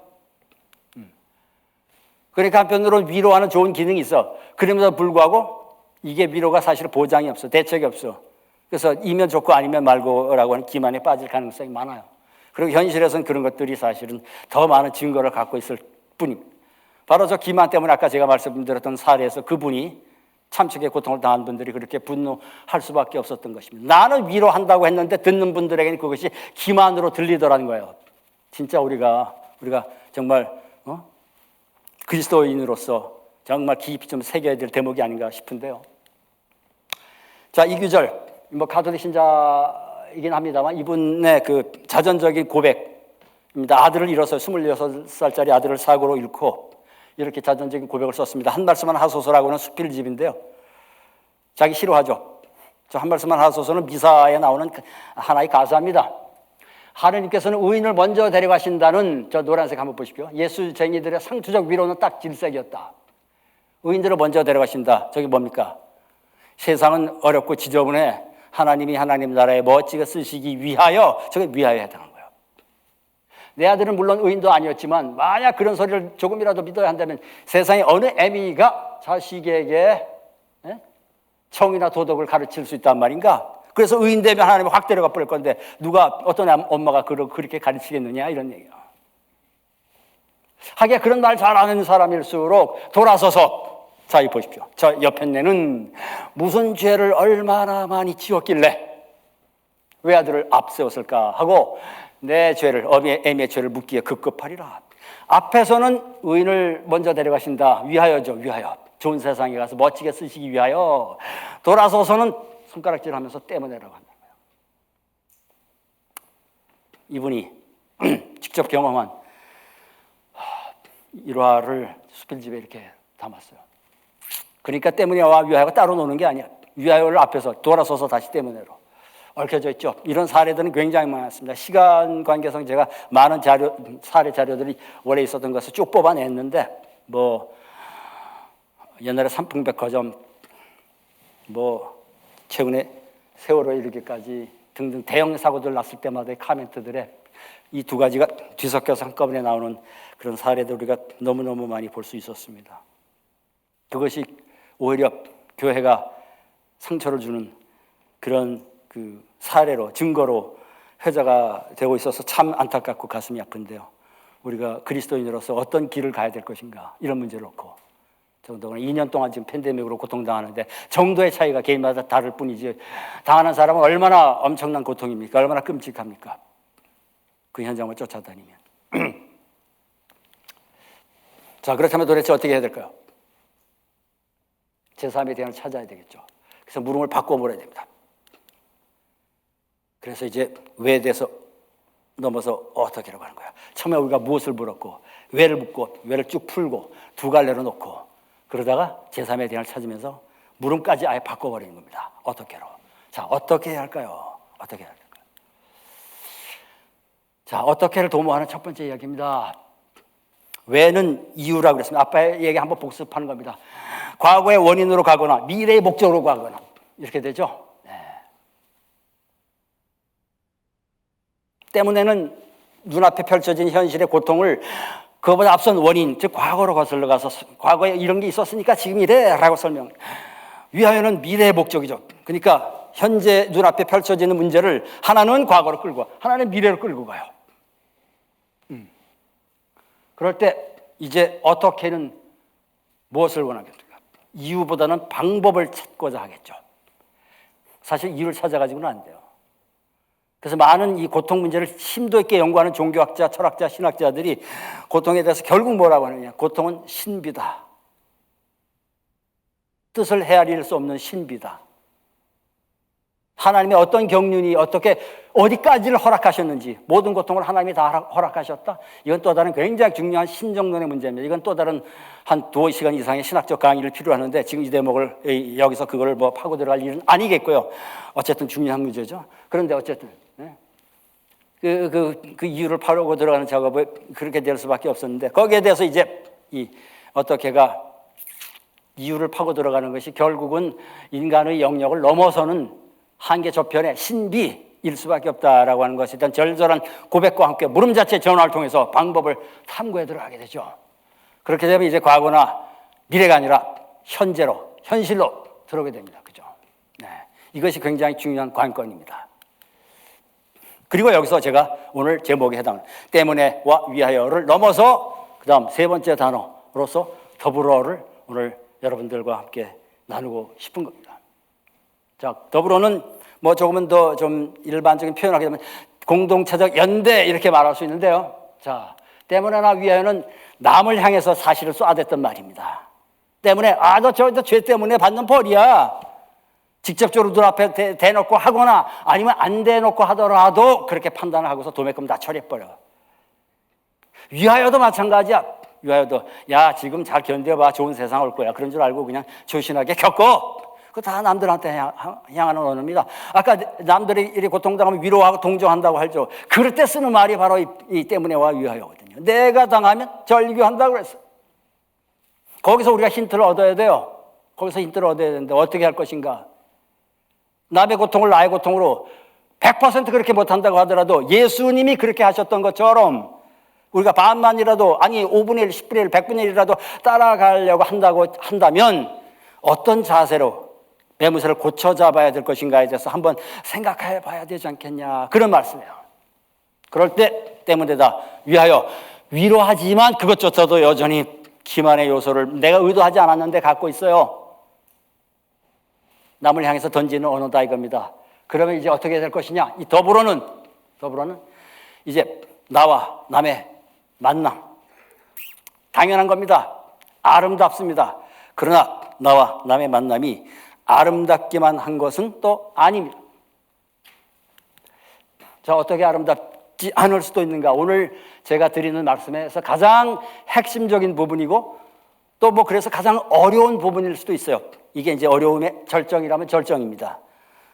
그러니까 한편으로는 위로하는 좋은 기능이 있어. 그럼에도 불구하고 이게 위로가 사실 보장이 없어. 대책이 없어. 그래서 이면 좋고 아니면 말고라고 하는 기만에 빠질 가능성이 많아요. 그리고 현실에서는 그런 것들이 사실은 더 많은 증거를 갖고 있을 뿐입니다. 바로 저 기만 때문에 아까 제가 말씀드렸던 사례에서 그분이 참치게 고통을 당한 분들이 그렇게 분노할 수밖에 없었던 것입니다. 나는 위로한다고 했는데 듣는 분들에게는 그것이 기만으로 들리더라는 거예요. 진짜 우리가 정말 그리스도인으로서 정말 깊이 좀 새겨야 될 대목이 아닌가 싶은데요. 자, 이 구절 가톨릭 신자이긴 합니다만 이분의 그 자전적인 고백입니다. 아들을 잃어서 26살짜리 아들을 사고로 잃고 이렇게 자전적인 고백을 썼습니다. 한 말씀만 하소서라고는 수필집인데요. 자기 싫어하죠. 저 한 말씀만 하소서는 미사에 나오는 하나의 가사입니다. 하느님께서는 의인을 먼저 데려가신다는 저 노란색 한번 보십시오. 예수쟁이들의 상투적 위로는 딱 질색이었다. 의인들을 먼저 데려가신다. 저게 뭡니까? 세상은 어렵고 지저분해. 하나님이 하나님 나라에 멋지게 쓰시기 위하여, 저게 위하여 해당한 거예요. 내 아들은 물론 의인도 아니었지만 만약 그런 소리를 조금이라도 믿어야 한다면 세상에 어느 애미가 자식에게 정의나 도덕을 가르칠 수 있단 말인가? 그래서 의인 되면 하나님이 확 데려가 버릴 건데 누가 어떤 엄마가 그렇게 가르치겠느냐 이런 얘기예요. 하기야 그런 말 잘하는 사람일수록 돌아서서 자, 이 보십시오. 저 옆에 내는 무슨 죄를 얼마나 많이 지었길래 외아들을 앞세웠을까 하고 내 죄를 애미의 죄를 묻기에 급급하리라. 앞에서는 의인을 먼저 데려가신다. 위하여죠. 위하여. 좋은 세상에 가서 멋지게 쓰시기 위하여. 돌아서서는 손가락질하면서 떼어내려고 한다는 거예요. 이분이 직접 경험한 일화를 수필집에 이렇게 담았어요. 그러니까 때문에와 위하여가 따로 노는 게 아니야. 위하여를 앞에서 돌아서서 다시 때문에로 얽혀져 있죠. 이런 사례들은 굉장히 많았습니다. 시간 관계상 제가 많은 사례 자료들이 원래 있었던 것을 쭉 뽑아냈는데, 옛날에 삼풍백화점, 최근에 세월호에 이르기까지 등등 대형 사고들 났을 때마다의 카멘트들에 이 두 가지가 뒤섞여서 한꺼번에 나오는 그런 사례들 우리가 너무너무 많이 볼 수 있었습니다. 그것이 오히려 교회가 상처를 주는 그런 그 사례로, 증거로 회자가 되고 있어서 참 안타깝고 가슴이 아픈데요. 우리가 그리스도인으로서 어떤 길을 가야 될 것인가, 이런 문제를 놓고 더군다나 2년 동안 지금 팬데믹으로 고통당하는데 정도의 차이가 개인마다 다를 뿐이지 당하는 사람은 얼마나 엄청난 고통입니까? 얼마나 끔찍합니까? 그 현장을 쫓아다니면. 자, 그렇다면 도대체 어떻게 해야 될까요? 제3의 대안을 찾아야 되겠죠. 그래서 물음을 바꿔버려야 됩니다. 그래서 이제 왜에 대해서 넘어서 어떻게라고 하는 거야. 처음에 우리가 무엇을 물었고, 왜를 묻고, 왜를 쭉 풀고, 두 갈래로 놓고, 그러다가 제3의 대안을 찾으면서 물음까지 아예 바꿔버리는 겁니다. 어떻게로. 자, 어떻게 해야 할까요? 어떻게 해야 할까요? 자, 어떻게를 도모하는 첫 번째 이야기입니다. 왜는 이유라고 그랬습니다. 아빠의 얘기 한번 복습하는 겁니다. 과거의 원인으로 가거나 미래의 목적으로 가거나 이렇게 되죠. 네. 때문에는 눈앞에 펼쳐진 현실의 고통을 그거보다 앞선 원인, 즉 과거로 거슬러 가서 과거에 이런 게 있었으니까 지금 이래라고 설명. 위하여는 미래의 목적이죠. 그러니까 현재 눈앞에 펼쳐지는 문제를 하나는 과거로 끌고 하나는 미래로 끌고 가요. 그럴 때 이제 어떻게는 무엇을 원하겠습니까? 이유보다는 방법을 찾고자 하겠죠. 사실 이유를 찾아가지고는 안 돼요. 그래서 많은 이 고통 문제를 심도 있게 연구하는 종교학자, 철학자, 신학자들이 고통에 대해서 결국 뭐라고 하느냐. 고통은 신비다. 뜻을 헤아릴 수 없는 신비다. 하나님의 어떤 경륜이 어떻게 어디까지를 허락하셨는지 모든 고통을 하나님이 다 허락하셨다. 이건 또 다른 굉장히 중요한 신정론의 문제입니다. 이건 또 다른 한 2시간 이상의 신학적 강의를 필요로 하는데 지금 이 대목을 여기서 그걸 파고 들어갈 일은 아니겠고요. 어쨌든 중요한 문제죠. 그런데 어쨌든 그 이유를 파고 들어가는 작업을 그렇게 될 수밖에 없었는데 거기에 대해서 이제 이 어떻게가 이유를 파고 들어가는 것이 결국은 인간의 영역을 넘어서는 한계 저편의 신비일 수밖에 없다라고 하는 것이 일단 절절한 고백과 함께 물음 자체 전화를 통해서 방법을 탐구해 들어가게 되죠. 그렇게 되면 이제 과거나 미래가 아니라 현재로, 현실로 들어오게 됩니다. 그죠? 네. 이것이 굉장히 중요한 관건입니다. 그리고 여기서 제가 오늘 제목에 해당하는 때문에와 위하여를 넘어서 그 다음 세 번째 단어로서 더불어를 오늘 여러분들과 함께 나누고 싶은 겁니다. 자, 더불어는 조금은 더 좀 일반적인 표현하게 되면 공동체적 연대 이렇게 말할 수 있는데요. 자, 때문에나 위하여는 남을 향해서 사실을 쏘아댔던 말입니다. 때문에 너 죄 때문에 받는 벌이야. 직접적으로 눈앞에 대놓고 하거나 아니면 안 대놓고 하더라도 그렇게 판단을 하고서 도매금 다 처리해버려. 위하여도 마찬가지야. 위하여도 지금 잘 견뎌봐. 좋은 세상 올 거야. 그런 줄 알고 그냥 조신하게 겪어. 그거 다 남들한테 향하는 언어입니다. 아까 남들이 이렇게 고통당하면 위로하고 동정한다고 하죠. 그럴 때 쓰는 말이 바로 이 때문에와 위하여거든요. 내가 당하면 절규한다고 그랬어. 거기서 우리가 힌트를 얻어야 돼요. 거기서 힌트를 얻어야 되는데 어떻게 할 것인가. 남의 고통을 나의 고통으로 100% 그렇게 못한다고 하더라도 예수님이 그렇게 하셨던 것처럼 우리가 반만이라도 5분의 1, 10분의 1, 100분의 1이라도 따라가려고 한다면 어떤 자세로 매무새를 고쳐 잡아야 될 것인가에 대해서 한번 생각해 봐야 되지 않겠냐. 그런 말씀이에요. 그럴 때 때문에다 위하여 위로하지만 그것조차도 여전히 기만의 요소를 내가 의도하지 않았는데 갖고 있어요. 남을 향해서 던지는 언어다 이겁니다. 그러면 이제 어떻게 될 것이냐. 이 더불어는 이제 나와 남의 만남. 당연한 겁니다. 아름답습니다. 그러나 나와 남의 만남이 아름답기만 한 것은 또 아닙니다. 자, 어떻게 아름답지 않을 수도 있는가? 오늘 제가 드리는 말씀에서 가장 핵심적인 부분이고 또 뭐 그래서 가장 어려운 부분일 수도 있어요. 이게 이제 어려움의 절정이라면 절정입니다.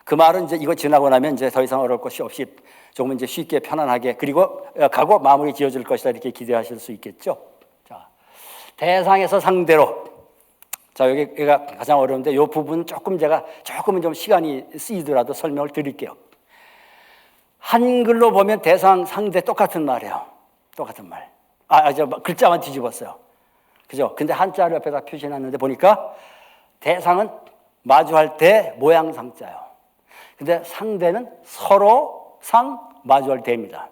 그 말은 이제 이거 지나고 나면 이제 더 이상 어려울 것이 없이 조금 이제 쉽게 편안하게 그리고 가고 마무리 지어질 것이다 이렇게 기대하실 수 있겠죠. 자, 대상에서 상대로. 자, 여기가 가장 어려운데 이 부분 조금은 좀 시간이 쓰이더라도 설명을 드릴게요. 한글로 보면 대상, 상대 똑같은 말이에요. 똑같은 말. 글자만 뒤집었어요. 그죠? 근데 한자를 옆에다 표시해놨는데 보니까 대상은 마주할 때 모양상자예요. 근데 상대는 서로 상, 마주할 때입니다.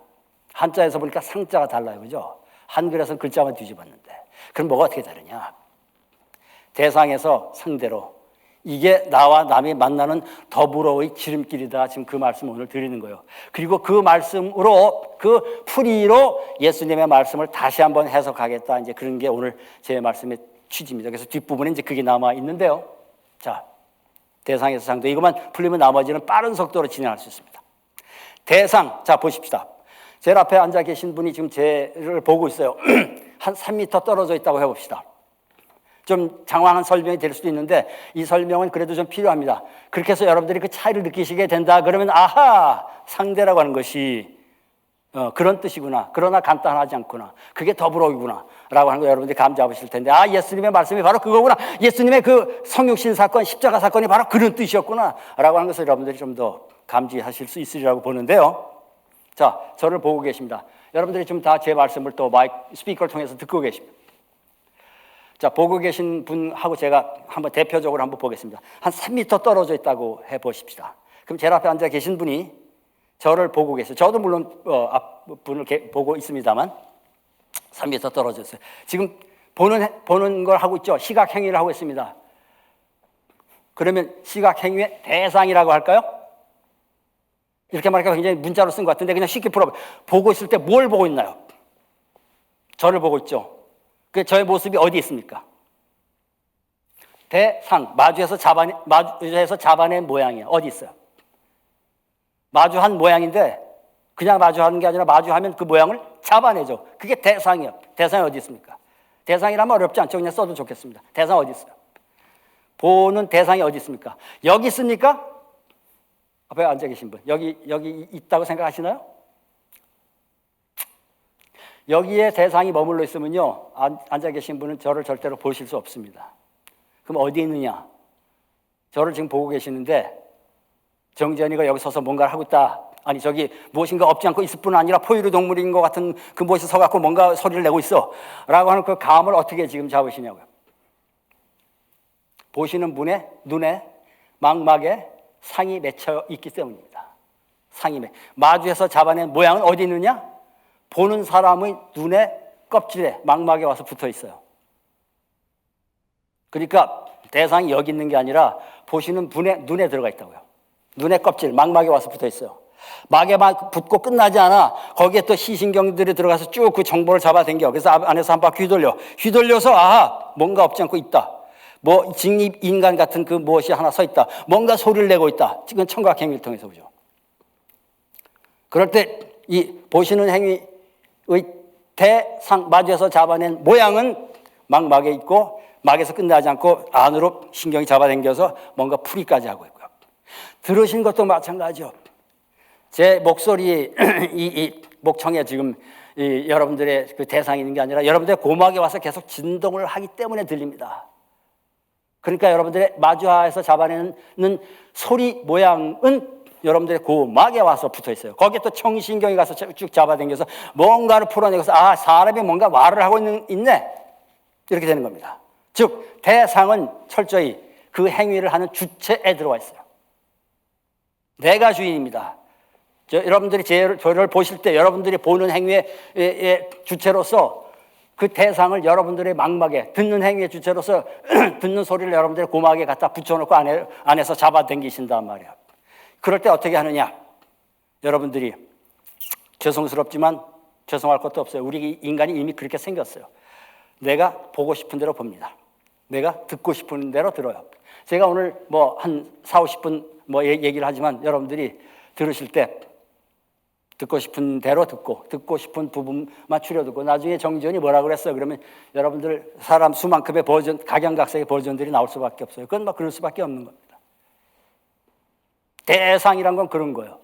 한자에서 보니까 상자가 달라요. 그죠? 한글에서는 글자만 뒤집었는데. 그럼 뭐가 어떻게 다르냐? 대상에서 상대로. 이게 나와 남이 만나는 더불어의 지름길이다. 지금 그 말씀을 오늘 드리는 거예요. 그리고 그 말씀으로, 그 풀이로 예수님의 말씀을 다시 한번 해석하겠다. 이제 그런 게 오늘 제 말씀의 취지입니다. 그래서 뒷부분에 이제 그게 남아 있는데요. 자, 대상에서 상대. 이것만 풀리면 나머지는 빠른 속도로 진행할 수 있습니다. 대상. 자, 보십시다. 제일 앞에 앉아 계신 분이 지금 쟤를 보고 있어요. 한 3m 떨어져 있다고 해봅시다. 좀 장황한 설명이 될 수도 있는데 이 설명은 그래도 좀 필요합니다. 그렇게 해서 여러분들이 그 차이를 느끼시게 된다 그러면 아하, 상대라고 하는 것이 그런 뜻이구나. 그러나 간단하지 않구나. 그게 더불어이구나 라고 하는 거 여러분들이 감 잡으실 텐데 예수님의 말씀이 바로 그거구나. 예수님의 그 성육신 사건, 십자가 사건이 바로 그런 뜻이었구나 라고 하는 것을 여러분들이 좀 더 감지하실 수 있으리라고 보는데요. 자, 저를 보고 계십니다. 여러분들이 좀 다 제 말씀을 또 스피커를 통해서 듣고 계십니다. 자, 보고 계신 분하고 제가 한번 대표적으로 한번 보겠습니다. 한 3m 떨어져 있다고 해보십시다. 그럼 제일 앞에 앉아 계신 분이 저를 보고 계세요. 저도 물론 앞분을 보고 있습니다만 3m 떨어져 있어요. 지금 보는 걸 하고 있죠. 시각행위를 하고 있습니다. 그러면 시각행위의 대상이라고 할까요? 이렇게 말하니까 굉장히 문자로 쓴 것 같은데 그냥 쉽게 풀어봐요. 보고 있을 때 뭘 보고 있나요? 저를 보고 있죠. 그 저의 모습이 어디 있습니까? 대상, 마주해서 잡아낸 모양이에요. 어디 있어요? 마주한 모양인데 그냥 마주하는 게 아니라 마주하면 그 모양을 잡아내죠. 그게 대상이에요. 대상이 어디 있습니까? 대상이라면 어렵지 않죠. 그냥 써도 좋겠습니다. 대상 어디 있어요? 보는 대상이 어디 있습니까? 여기 있습니까? 앞에 앉아 계신 분. 여기 있다고 생각하시나요? 여기에 대상이 머물러 있으면요, 앉아 계신 분은 저를 절대로 보실 수 없습니다. 그럼 어디 있느냐? 저를 지금 보고 계시는데 정지현이가 여기 서서 뭔가를 하고 있다. 아니 저기 무엇인가 없지 않고 있을 뿐 아니라 포유류 동물인 것 같은 그 무엇이 서갖고 뭔가 소리를 내고 있어 라고 하는 그 감을 어떻게 지금 잡으시냐고요. 보시는 분의 눈에 망막에 상이 맺혀 있기 때문입니다. 마주해서 잡아낸 모양은 어디 있느냐? 보는 사람의 눈에 껍질에 망막에 와서 붙어 있어요. 그러니까 대상이 여기 있는 게 아니라 보시는 분의 눈에 들어가 있다고요. 눈의 껍질, 망막에 와서 붙어 있어요. 막에만 붙고 끝나지 않아. 거기에 또 시신경들이 들어가서 쭉 그 정보를 잡아당겨. 그래서 안에서 한 바퀴 휘돌려서 뭔가 없지 않고 있다. 뭐 직립 인간 같은 그 무엇이 하나 서 있다. 뭔가 소리를 내고 있다. 지금 청각행위를 통해서 보죠. 그럴 때 이 보시는 행위의 대상 마주해서 잡아낸 모양은 망막에 있고 막에서 끝나지 않고 안으로 신경이 잡아당겨서 뭔가 풀이까지 하고 있고요. 들으신 것도 마찬가지요. 제 목소리 이 목청에 지금 여러분들의 그 대상이 있는 게 아니라 여러분들의 고막에 와서 계속 진동을 하기 때문에 들립니다. 그러니까 여러분들의 마주하에서 잡아내는 소리 모양은 여러분들의 고막에 와서 붙어 있어요. 거기에 또 청신경이 가서 쭉 잡아당겨서 뭔가를 풀어내고서 사람이 뭔가 말을 하고 있네 이렇게 되는 겁니다. 즉 대상은 철저히 그 행위를 하는 주체에 들어와 있어요. 내가 주인입니다. 여러분들이 저를 보실 때 여러분들이 보는 행위의 주체로서 그 대상을 여러분들의 망막에 듣는 행위의 주체로서 듣는 소리를 여러분들의 고막에 갖다 붙여놓고 안에서 잡아당기신단 말이에요. 그럴 때 어떻게 하느냐? 여러분들이 죄송스럽지만 죄송할 것도 없어요. 우리 인간이 이미 그렇게 생겼어요. 내가 보고 싶은 대로 봅니다. 내가 듣고 싶은 대로 들어요. 제가 오늘 한 40, 50분 얘기를 하지만 여러분들이 들으실 때 듣고 싶은 대로 듣고 싶은 부분만 추려듣고 나중에 정지현이 뭐라 그랬어요? 그러면 여러분들 사람 수만큼의 버전, 각양각색의 버전들이 나올 수밖에 없어요. 그건 막 그럴 수밖에 없는 겁니다. 대상이란 건 그런 거예요.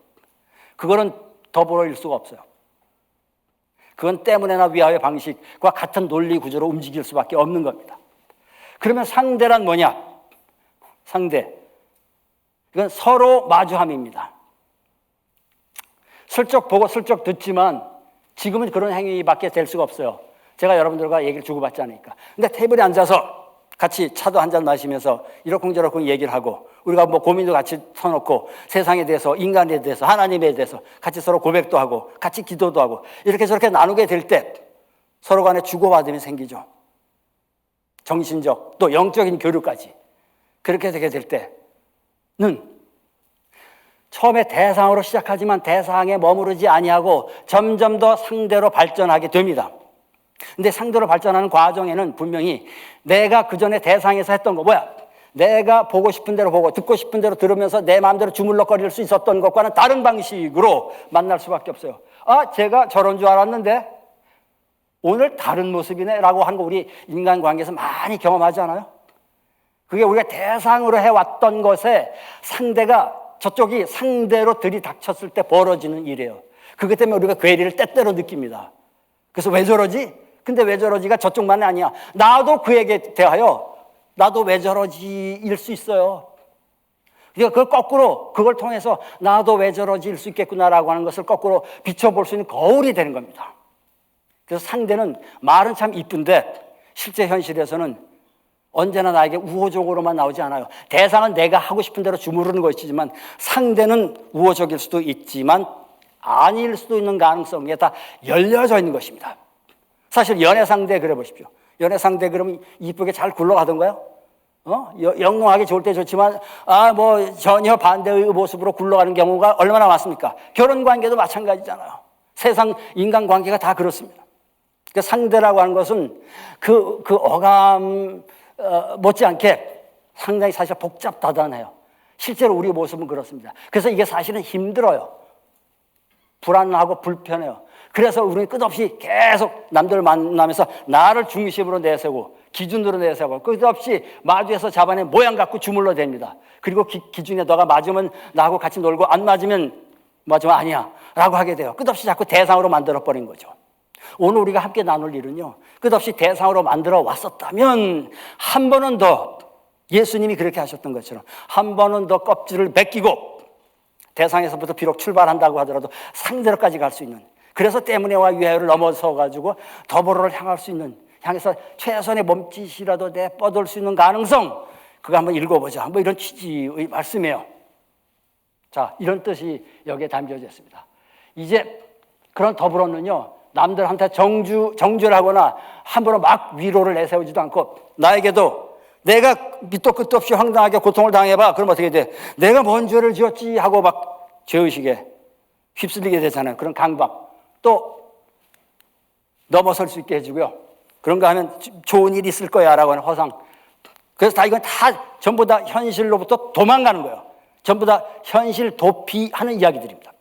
그거는 더불어일 수가 없어요. 그건 때문에나 위하여 방식과 같은 논리 구조로 움직일 수밖에 없는 겁니다. 그러면 상대란 뭐냐? 상대. 이건 서로 마주함입니다. 슬쩍 보고 슬쩍 듣지만 지금은 그런 행위밖에 될 수가 없어요. 제가 여러분들과 얘기를 주고받지 않으니까. 근데 테이블에 앉아서 같이 차도 한잔 마시면서 이러쿵저러쿵 얘기를 하고 우리가 뭐 고민도 같이 터놓고 세상에 대해서, 인간에 대해서, 하나님에 대해서 같이 서로 고백도 하고 같이 기도도 하고 이렇게 저렇게 나누게 될 때 서로 간에 주고받음이 생기죠. 정신적 또 영적인 교류까지 그렇게 되게 될 때는 처음에 대상으로 시작하지만 대상에 머무르지 아니하고 점점 더 상대로 발전하게 됩니다. 근데 상대로 발전하는 과정에는 분명히 내가 그전에 대상에서 했던 거 뭐야? 내가 보고 싶은 대로 보고 듣고 싶은 대로 들으면서 내 마음대로 주물럭거릴 수 있었던 것과는 다른 방식으로 만날 수밖에 없어요. 아, 제가 저런 줄 알았는데 오늘 다른 모습이네 라고 하는 거 우리 인간관계에서 많이 경험하지 않아요? 그게 우리가 대상으로 해왔던 것에 상대가 저쪽이 상대로 들이닥쳤을 때 벌어지는 일이에요. 그것 때문에 우리가 괴리를 때때로 느낍니다. 그래서 왜 저러지? 근데 왜 저러지가 저쪽만이 아니야. 나도 그에게 대하여 나도 왜 저러지일 수 있어요. 그러니까 그걸 거꾸로 그걸 통해서 나도 왜 저러지일 수 있겠구나라고 하는 것을 거꾸로 비춰볼 수 있는 거울이 되는 겁니다. 그래서 상대는 말은 참 이쁜데 실제 현실에서는 언제나 나에게 우호적으로만 나오지 않아요. 대상은 내가 하고 싶은 대로 주무르는 것이지만 상대는 우호적일 수도 있지만 아닐 수도 있는 가능성에 다 열려져 있는 것입니다. 사실 연애 상대 그래 보십시오. 연애 상대 그러면 이쁘게 잘 굴러가던가요? 영롱하게 좋을 때 좋지만 전혀 반대의 모습으로 굴러가는 경우가 얼마나 많습니까? 결혼 관계도 마찬가지잖아요. 세상 인간 관계가 다 그렇습니다. 그 상대라고 하는 것은 그 어감 못지않게 상당히 사실 복잡다단해요. 실제로 우리 모습은 그렇습니다. 그래서 이게 사실은 힘들어요. 불안하고 불편해요. 그래서 우리는 끝없이 계속 남들을 만나면서 나를 중심으로 내세우고 기준으로 내세우고 끝없이 마주해서 잡아낸 모양 갖고 주물러 댑니다. 그리고 기준에 너가 맞으면 나하고 같이 놀고 안 맞으면 아니야 라고 하게 돼요. 끝없이 자꾸 대상으로 만들어버린 거죠. 오늘 우리가 함께 나눌 일은요, 끝없이 대상으로 만들어 왔었다면 한 번은 더 예수님이 그렇게 하셨던 것처럼 한 번은 더 껍질을 벗기고 대상에서부터 비록 출발한다고 하더라도 상대로까지 갈 수 있는, 그래서 때문에와 위하여를 넘어서 가지고 더불어를 향할 수 있는, 향해서 최선의 몸짓이라도 내뻗을 수 있는 가능성, 그거 한번 읽어보자 뭐 이런 취지의 말씀이에요. 자, 이런 뜻이 여기에 담겨져 있습니다. 이제 그런 더불어는요, 남들한테 정죄를 하거나 함부로 막 위로를 내세우지도 않고 나에게도 내가 밑도 끝도 없이 황당하게 고통을 당해봐. 그럼 어떻게 돼? 내가 뭔 죄를 지었지 하고 막 죄의식에 휩쓸리게 되잖아요. 그런 강박. 또 넘어설 수 있게 해주고요. 그런가 하면 좋은 일이 있을 거야 라고 하는 허상. 그래서 이건 다 전부 다 현실로부터 도망가는 거예요. 전부 다 현실 도피하는 이야기들입니다.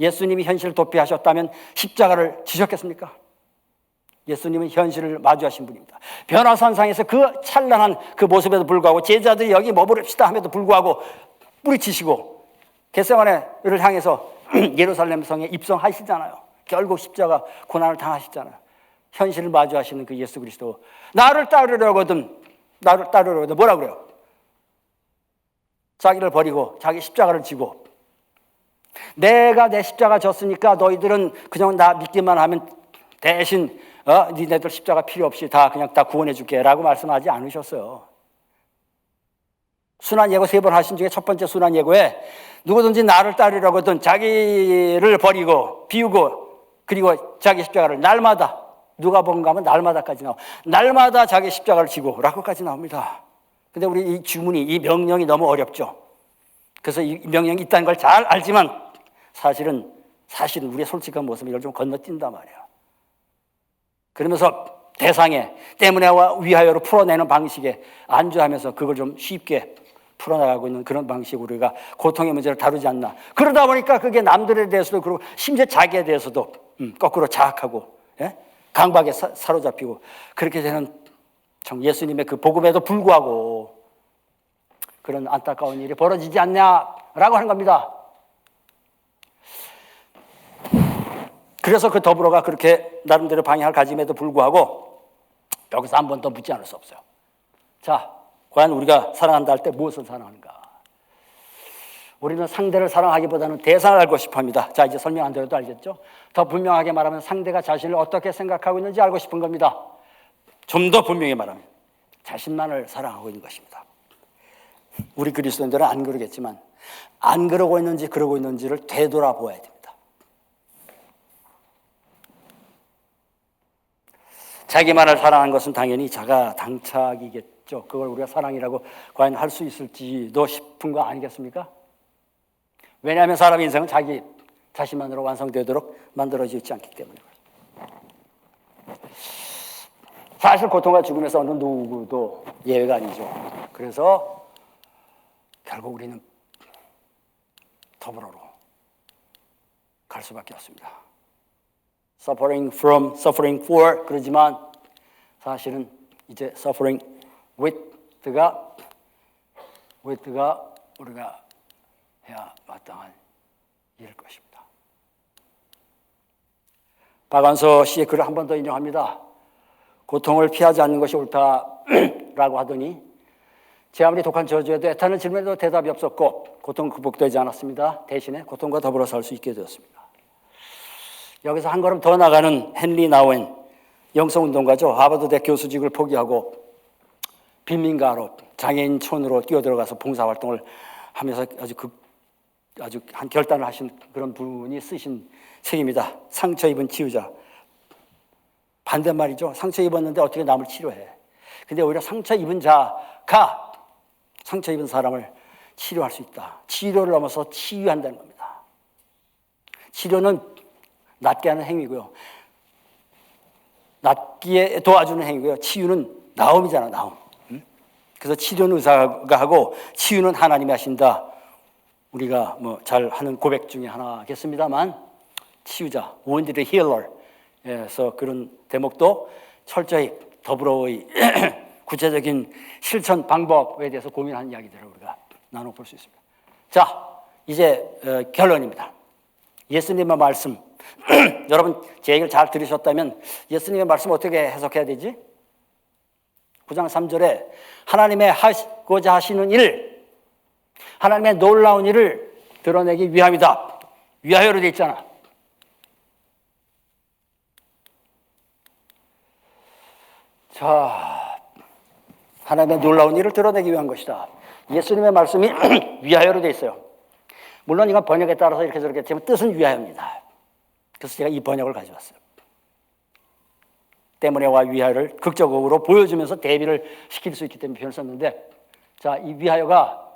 예수님이 현실 도피하셨다면 십자가를 지셨겠습니까? 예수님은 현실을 마주하신 분입니다. 변화산상에서 그 찬란한 그 모습에도 불구하고 제자들이 여기 머무릅시다 함에도 불구하고 뿌리치시고 겟세마네를 향해서 예루살렘 성에 입성하시잖아요. 결국 십자가 고난을 당하시잖아요. 현실을 마주하시는 그 예수 그리스도, 나를 따르려거든 뭐라 그래요? 자기를 버리고 자기 십자가를 지고, 내가 내 십자가 졌으니까 너희들은 그냥 나 믿기만 하면 대신 니네들 십자가 필요 없이 그냥 다 구원해 줄게 라고 말씀하지 않으셨어요. 순환 예고 3번 하신 중에 첫 번째 순환 예고에 누구든지 나를 따르려거든 자기를 버리고 비우고 그리고 자기 십자가를 날마다, 누가복음 가면 날마다까지 나와요. 날마다 자기 십자가를 지고 라고까지 나옵니다. 근데 우리 이 주문이, 이 명령이 너무 어렵죠. 그래서 이 명령이 있다는 걸 잘 알지만 사실은 우리의 솔직한 모습을 이걸 좀 건너뛴단 말이에요. 그러면서 대상에 때문에와 위하여로 풀어내는 방식에 안주하면서 그걸 좀 쉽게 풀어나가고 있는 그런 방식으로 우리가 고통의 문제를 다루지 않나. 그러다 보니까 그게 남들에 대해서도 그렇고 심지어 자기에 대해서도 거꾸로 자학하고, 예? 강박에 사로잡히고 그렇게 되는 참 예수님의 그 복음에도 불구하고 그런 안타까운 일이 벌어지지 않냐라고 하는 겁니다. 그래서 그 더불어가 그렇게 나름대로 방향을 가짐에도 불구하고 여기서 한 번 더 묻지 않을 수 없어요. 자, 과연 우리가 사랑한다 할 때 무엇을 사랑하는가? 우리는 상대를 사랑하기보다는 대상을 알고 싶어 합니다. 자, 이제 설명 안 드려도 알겠죠? 더 분명하게 말하면 상대가 자신을 어떻게 생각하고 있는지 알고 싶은 겁니다. 좀 더 분명히 말하면 자신만을 사랑하고 있는 것입니다. 우리 그리스도인들은 안 그러겠지만 안 그러고 있는지 그러고 있는지를 되돌아보아야 됩니다. 자기만을 사랑하는 것은 당연히 자가 당착이겠죠. 그걸 우리가 사랑이라고 과연 할 수 있을지도 싶은 거 아니겠습니까? 왜냐하면 사람의 인생은 자기 자신만으로 완성되도록 만들어지지 않기 때문에. 사실 고통과 죽음에서 어느 누구도 예외가 아니죠. 그래서 결국 우리는 더불어로 갈 수밖에 없습니다. Suffering from, suffering for 그러지만 사실은 이제 suffering with가 우리가 해야 마땅한 일일 것입니다. 박완서 씨의 글을 한 번 더 인용합니다. 고통을 피하지 않는 것이 옳다라고 하더니 제 아무리 독한 저주에도 애타는 질문에도 대답이 없었고 고통은 극복되지 않았습니다. 대신에 고통과 더불어 살 수 있게 되었습니다. 여기서 한 걸음 더 나가는 헨리 나우엔 영성운동가죠. 하버드대 교수직을 포기하고 빈민가로 장애인촌으로 뛰어들어가서 봉사활동을 하면서 아주 한 결단을 하신 그런 분이 쓰신 책입니다. 상처 입은 치유자. 반대말이죠. 상처 입었는데 어떻게 남을 치료해. 근데 오히려 상처 입은 자가 상처 입은 사람을 치료할 수 있다. 치료를 넘어서 치유한다는 겁니다. 치료는 낫게 하는 행위고요. 낫기에 도와주는 행위고요. 치유는 나음이잖아, 나음. 그래서 치료는 의사가 하고 치유는 하나님이 하신다. 우리가 뭐 잘 하는 고백 중에 하나겠습니다만 치유자, wounded healer에서 그런 대목도 철저히 더불어의 구체적인 실천 방법에 대해서 고민하는 이야기들을 우리가 나눠볼 수 있습니다. 자, 이제 결론입니다. 예수님의 말씀 여러분 제 얘기를 잘 들으셨다면 예수님의 말씀 어떻게 해석해야 되지? 9장 3절에 하나님의 하고자 하시는 일, 하나님의 놀라운 일을 드러내기 위함이다. 위하여로 돼 있잖아. 자, 하나님의 놀라운 일을 드러내기 위한 것이다. 예수님의 말씀이 위하여로 돼 있어요. 물론 이건 번역에 따라서 이렇게 저렇게 되면 뜻은 위하여입니다. 그래서 제가 이 번역을 가져왔어요. 때문에와 위하여를 극적으로 보여주면서 대비를 시킬 수 있기 때문에 표현을 썼는데, 자, 이 위하여가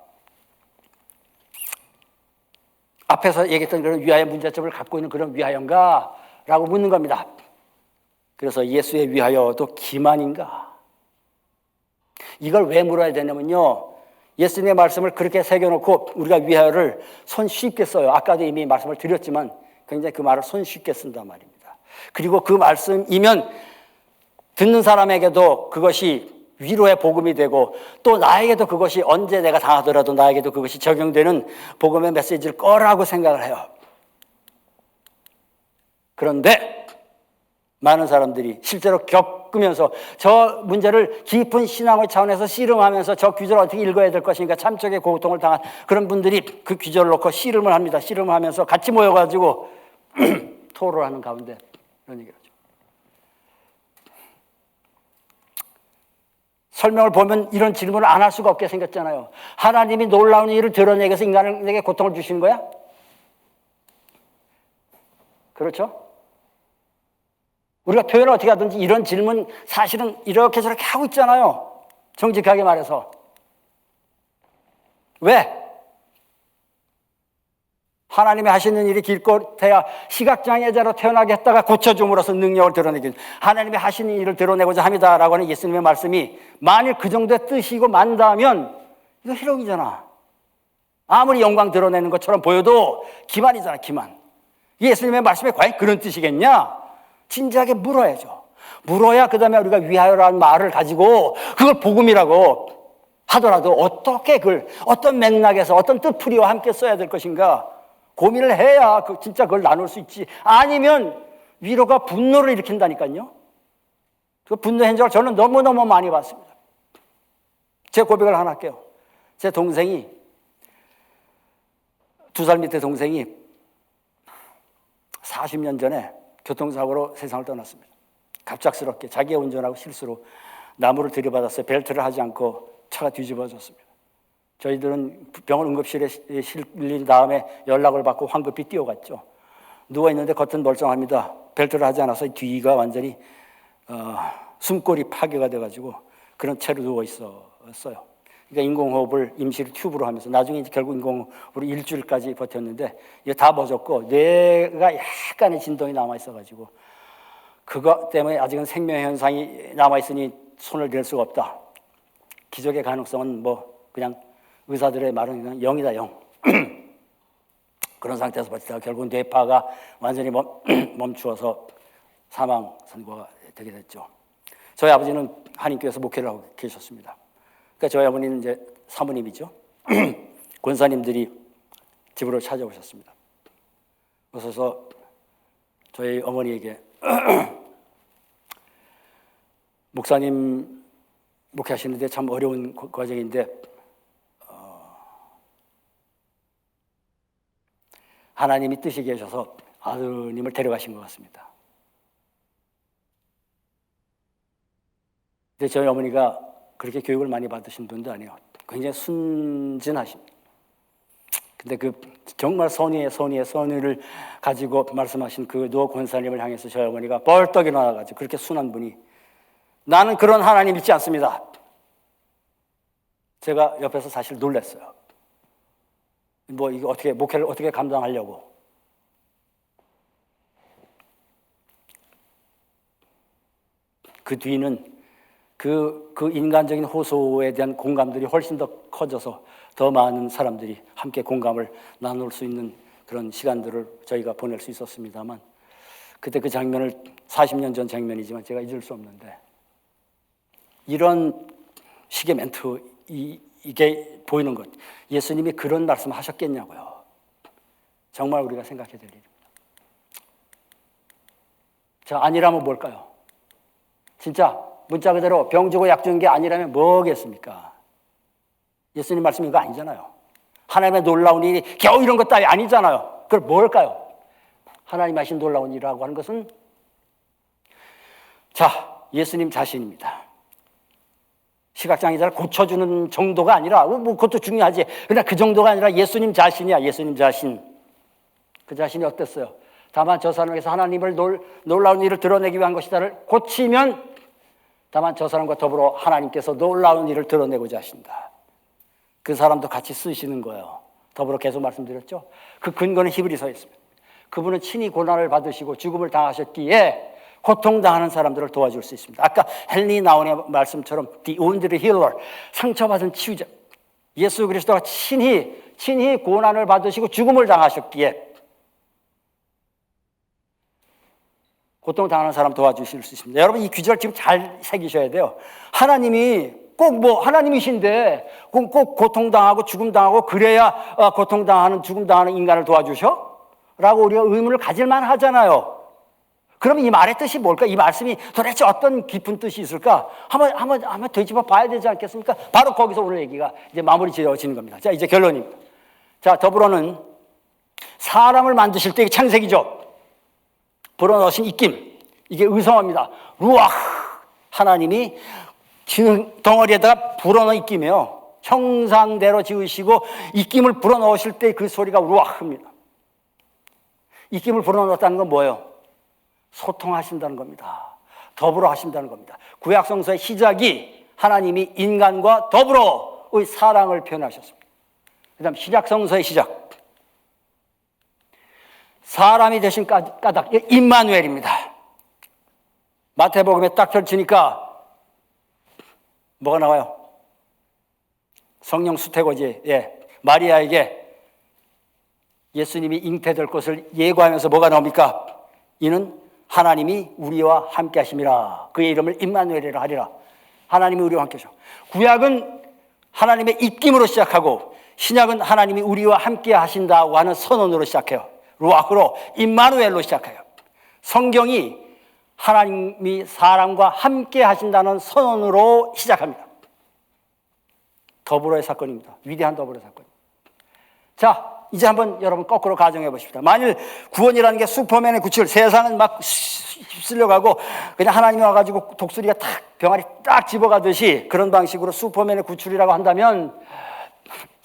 앞에서 얘기했던 그런 위하여 문제점을 갖고 있는 그런 위하여인가? 라고 묻는 겁니다. 그래서 예수의 위하여도 기만인가? 이걸 왜 물어야 되냐면요. 예수님의 말씀을 그렇게 새겨놓고 우리가 위하여를 손쉽게 써요. 아까도 이미 말씀을 드렸지만 굉장히 그 말을 손쉽게 쓴단 말입니다. 그리고 그 말씀이면 듣는 사람에게도 그것이 위로의 복음이 되고 또 나에게도 그것이 언제 내가 당하더라도 나에게도 그것이 적용되는 복음의 메시지일 거라고 생각을 해요. 그런데 많은 사람들이 실제로 겪으면서 저 문제를 깊은 신앙의 차원에서 씨름하면서 저 규절을 어떻게 읽어야 될 것인가 참적의 고통을 당한 그런 분들이 그 규절을 놓고 씨름을 합니다. 씨름을 하면서 같이 모여가지고 토론을 하는 가운데 이런 얘기를 하죠. 설명을 보면 이런 질문을 안 할 수가 없게 생겼잖아요. 하나님이 놀라운 일을 드러내기 위해서 인간에게 고통을 주시는 거야? 그렇죠? 우리가 표현을 어떻게 하든지 이런 질문 사실은 이렇게 저렇게 하고 있잖아요. 정직하게 말해서. 왜? 하나님이 하시는 일이 길고태야 시각장애자로 태어나게 했다가 고쳐줌으로써 능력을 드러내기 하나님이 하시는 일을 드러내고자 합니다라고 하는 예수님의 말씀이 만일 그 정도의 뜻이고 만다면 이거 희롱이잖아. 아무리 영광 드러내는 것처럼 보여도 기만이잖아, 기만. 예수님의 말씀에 과연 그런 뜻이겠냐? 진지하게 물어야죠. 물어야 그 다음에 우리가 위하여라는 말을 가지고 그걸 복음이라고 하더라도 어떻게 그걸 어떤 맥락에서 어떤 뜻풀이와 함께 써야 될 것인가 고민을 해야 진짜 그걸 나눌 수 있지. 아니면 위로가 분노를 일으킨다니까요. 그 분노 현장을 저는 너무너무 많이 봤습니다. 제 고백을 하나 할게요. 제 동생이 2살 밑에 동생이 40년 전에 교통사고로 세상을 떠났습니다. 갑작스럽게 자기가 운전하고 실수로 나무를 들이받았어요. 벨트를 하지 않고 차가 뒤집어졌습니다. 저희들은 병원 응급실에 실린 다음에 연락을 받고 황급히 뛰어갔죠. 누워있는데 겉은 멀쩡합니다. 벨트를 하지 않아서 뒤가 완전히 숨골이 파괴가 돼가지고 그런 채로 누워있었어요. 그러니까 인공호흡을 임시로 튜브로 하면서 나중에 이제 결국 인공호흡으로 일주일까지 버텼는데 이게 다 멎었고 뇌가 약간의 진동이 남아있어가지고 그것 때문에 아직은 생명현상이 남아있으니 손을 댈 수가 없다. 기적의 가능성은 뭐 그냥 의사들의 말은 그냥 0이다 0. 그런 상태에서 버티다가 결국 뇌파가 완전히 멈추어서 사망 선고가 되게 됐죠. 저희 아버지는 한인교회에서 목회를 하고 계셨습니다. 그러니까 저희 어머니는 이제 사모님이죠. 권사님들이 집으로 찾아오셨습니다. 그래서 저희 어머니에게 목사님 목회하시는데 참 어려운 과정인데 하나님이 뜻이 계셔서 아드님을 데려가신 것 같습니다. 근데 저희 어머니가 그렇게 교육을 많이 받으신 분도 아니에요. 굉장히 순진하십니다. 근데 그 정말 선의를 가지고 말씀하신 그 노 권사님을 향해서 저희 어머니가 벌떡 일어나가지고 그렇게 순한 분이 나는 그런 하나님 믿지 않습니다. 제가 옆에서 사실 놀랐어요. 뭐 이거 어떻게 목회를 어떻게 감당하려고. 그 뒤는 그 인간적인 호소에 대한 공감들이 훨씬 더 커져서 더 많은 사람들이 함께 공감을 나눌 수 있는 그런 시간들을 저희가 보낼 수 있었습니다만 그때 그 장면을 40년 전 장면이지만 제가 잊을 수 없는데 이런 식의 멘트 이게 보이는 것. 예수님이 그런 말씀 하셨겠냐고요. 정말 우리가 생각해야 될 일입니다. 자, 아니라면 뭘까요? 진짜 문자 그대로 병 주고 약 주는 게 아니라면 뭐겠습니까? 예수님 말씀 이거 아니잖아요. 하나님의 놀라운 일이 겨우 이런 것 따위 아니잖아요. 그걸 뭘까요? 하나님 하신 놀라운 일이라고 하는 것은 자, 예수님 자신입니다. 시각장애자를 고쳐주는 정도가 아니라 뭐 그것도 중요하지. 그러나 그 정도가 아니라 예수님 자신이야. 예수님 자신. 그 자신이 어땠어요? 다만 저 사람에게서 하나님을 놀라운 일을 드러내기 위한 것이다를 고치면 다만 저 사람과 더불어 하나님께서 놀라운 일을 드러내고자 하신다. 그 사람도 같이 쓰시는 거예요. 더불어 계속 말씀드렸죠. 그 근거는 히브리서에 있습니다. 그분은 친히 고난을 받으시고 죽음을 당하셨기에 고통당하는 사람들을 도와줄 수 있습니다. 아까 헨리 나운의 말씀처럼 The wounded healer, 상처받은 치유자. 예수 그리스도가 친히 고난을 받으시고 죽음을 당하셨기에 고통당하는 사람 도와주실 수 있습니다. 여러분 이 귀절 지금 잘 새기셔야 돼요. 하나님이 꼭 뭐 하나님이신데 꼭 고통당하고 죽음당하고 그래야 고통당하는 죽음당하는 인간을 도와주셔? 라고 우리가 의문을 가질만 하잖아요. 그러면 이 말의 뜻이 뭘까? 이 말씀이 도대체 어떤 깊은 뜻이 있을까? 한번 되짚어 봐야 되지 않겠습니까? 바로 거기서 오늘 얘기가 이제 마무리 지어지는 겁니다. 자, 이제 결론입니다. 자, 더불어는 사람을 만드실 때 창세기죠. 불어넣으신 입김. 이게 의성어입니다. 루아흐. 하나님이 지능 덩어리에다가 불어넣은 입김이에요. 형상대로 지으시고 입김을 불어넣으실 때 그 소리가 루아흐입니다. 입김을 불어넣었다는 건 뭐예요? 소통하신다는 겁니다. 더불어 하신다는 겁니다. 구약성서의 시작이 하나님이 인간과 더불어의 사랑을 표현하셨습니다. 그 다음 신약성서의 시작. 사람이 되신 까닭, 임마누엘입니다. 마태복음에 딱 펼치니까 뭐가 나와요? 성령 수태고지 마리아에게 예수님이 잉태될 것을 예고하면서 뭐가 나옵니까? 이는 하나님이 우리와 함께 하심이라. 그의 이름을 임마누엘이라 하리라. 하나님이 우리와 함께 하셔. 구약은 하나님의 입김으로 시작하고 신약은 하나님이 우리와 함께 하신다고 하는 선언으로 시작해요. 루아흐로 임마누엘로 시작해요. 성경이 하나님이 사람과 함께 하신다는 선언으로 시작합니다. 더불어의 사건입니다. 위대한 더불어의 사건. 자, 이제 한번 여러분 거꾸로 가정해 보십시다. 만일 구원이라는 게 슈퍼맨의 구출, 세상은 막 휩쓸려가고 그냥 하나님이 와가지고 독수리가 탁 병아리 딱 집어가듯이 그런 방식으로 슈퍼맨의 구출이라고 한다면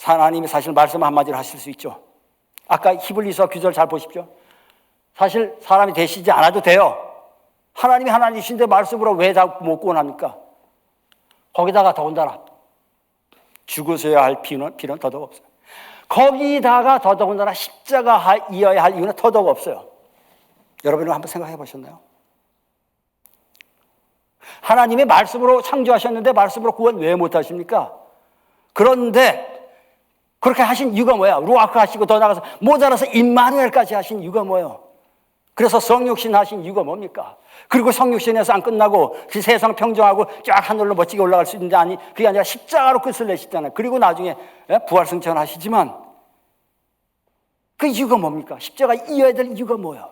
하나님이 사실 말씀 한마디로 하실 수 있죠. 아까 히브리서 규절 잘 보십시오. 사실 사람이 되시지 않아도 돼요. 하나님이 하나님이신데 말씀으로 왜 다 못 구원합니까? 거기다가 더군다나 죽으셔야 할 피는 더더욱 없어요. 거기다가 더더군다나 십자가 이어야 할 이유는 더더욱 없어요. 여러분은 한번 생각해 보셨나요? 하나님의 말씀으로 창조하셨는데 말씀으로 구원 왜 못하십니까? 그런데 그렇게 하신 이유가 뭐야? 루아크 하시고 더 나가서 모자라서 임마누엘까지 하신 이유가 뭐예요? 그래서 성육신 하신 이유가 뭡니까? 그리고 성육신에서 안 끝나고 그 세상 평정하고 쫙 하늘로 멋지게 올라갈 수 있는데 아니 그게 아니라 십자가로 끝을 내시잖아요. 그리고 나중에 부활승천 하시지만 그 이유가 뭡니까? 십자가 이어야 될 이유가 뭐예요?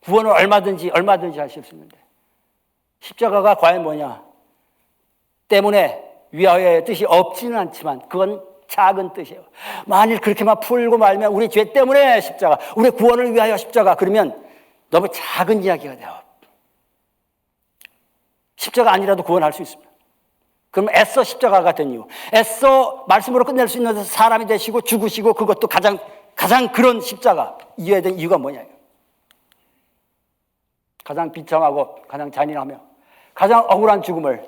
구원을 얼마든지 하실 수 있는데 십자가가 과연 뭐냐? 때문에 위하여의 뜻이 없지는 않지만 그건 작은 뜻이에요. 만일 그렇게만 풀고 말면 우리 죄 때문에 십자가, 우리 구원을 위하여 십자가 그러면 너무 작은 이야기가 돼요. 십자가 아니라도 구원할 수 있습니다. 그럼 애써 십자가가 된 이유, 애써 말씀으로 끝낼 수 있는 사람이 되시고 죽으시고 그것도 가장 그런 십자가 이어야 될 이유가 뭐냐? 가장 비참하고 가장 잔인하며 가장 억울한 죽음을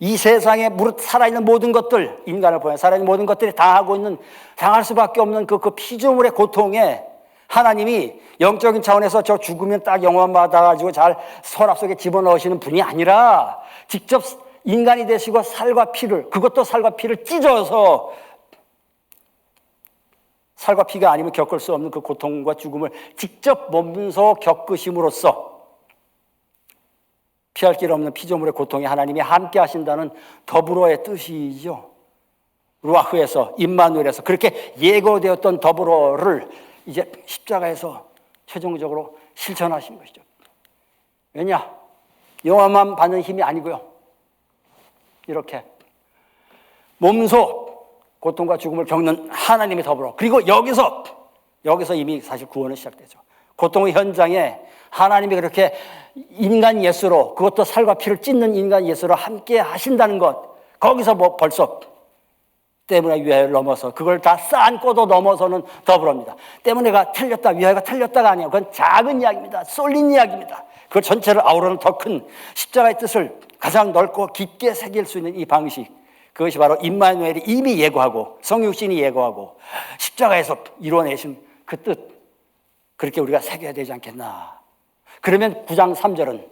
이 세상에 무릇 살아있는 모든 것들, 인간을 보여 살아있는 모든 것들이 당할 수밖에 없는 그 피조물의 고통에 하나님이 영적인 차원에서 저 죽으면 딱 영원 받아가지고 잘 서랍 속에 집어넣으시는 분이 아니라 직접 인간이 되시고 살과 피를, 그것도 살과 피를 찢어서 살과 피가 아니면 겪을 수 없는 그 고통과 죽음을 직접 몸소 겪으심으로써 피할 길 없는 피조물의 고통에 하나님이 함께 하신다는 더불어의 뜻이죠. 루아흐에서 임마누엘에서 그렇게 예고되었던 더불어를 이제 십자가에서 최종적으로 실천하신 것이죠. 왜냐? 영화만 받는 힘이 아니고요. 이렇게 몸소 고통과 죽음을 겪는 하나님의 더불어, 그리고 여기서 이미 사실 구원은 시작되죠. 고통의 현장에 하나님이 그렇게 인간 예수로, 그것도 살과 피를 찢는 인간 예수로 함께 하신다는 것, 거기서 벌써 때문에 위하여를 넘어서 그걸 다 쌓고도 넘어서는 더불어입니다. 때문에가 틀렸다, 위하여가 틀렸다가 아니에요. 그건 작은 이야기입니다. 쏠린 이야기입니다. 그 전체를 아우르는 더 큰 십자가의 뜻을 가장 넓고 깊게 새길 수 있는 이 방식, 그것이 바로 임마누엘이 이미 예고하고 성육신이 예고하고 십자가에서 이루어내신 그 뜻, 그렇게 우리가 새겨야 되지 않겠나. 그러면 9장 3절은,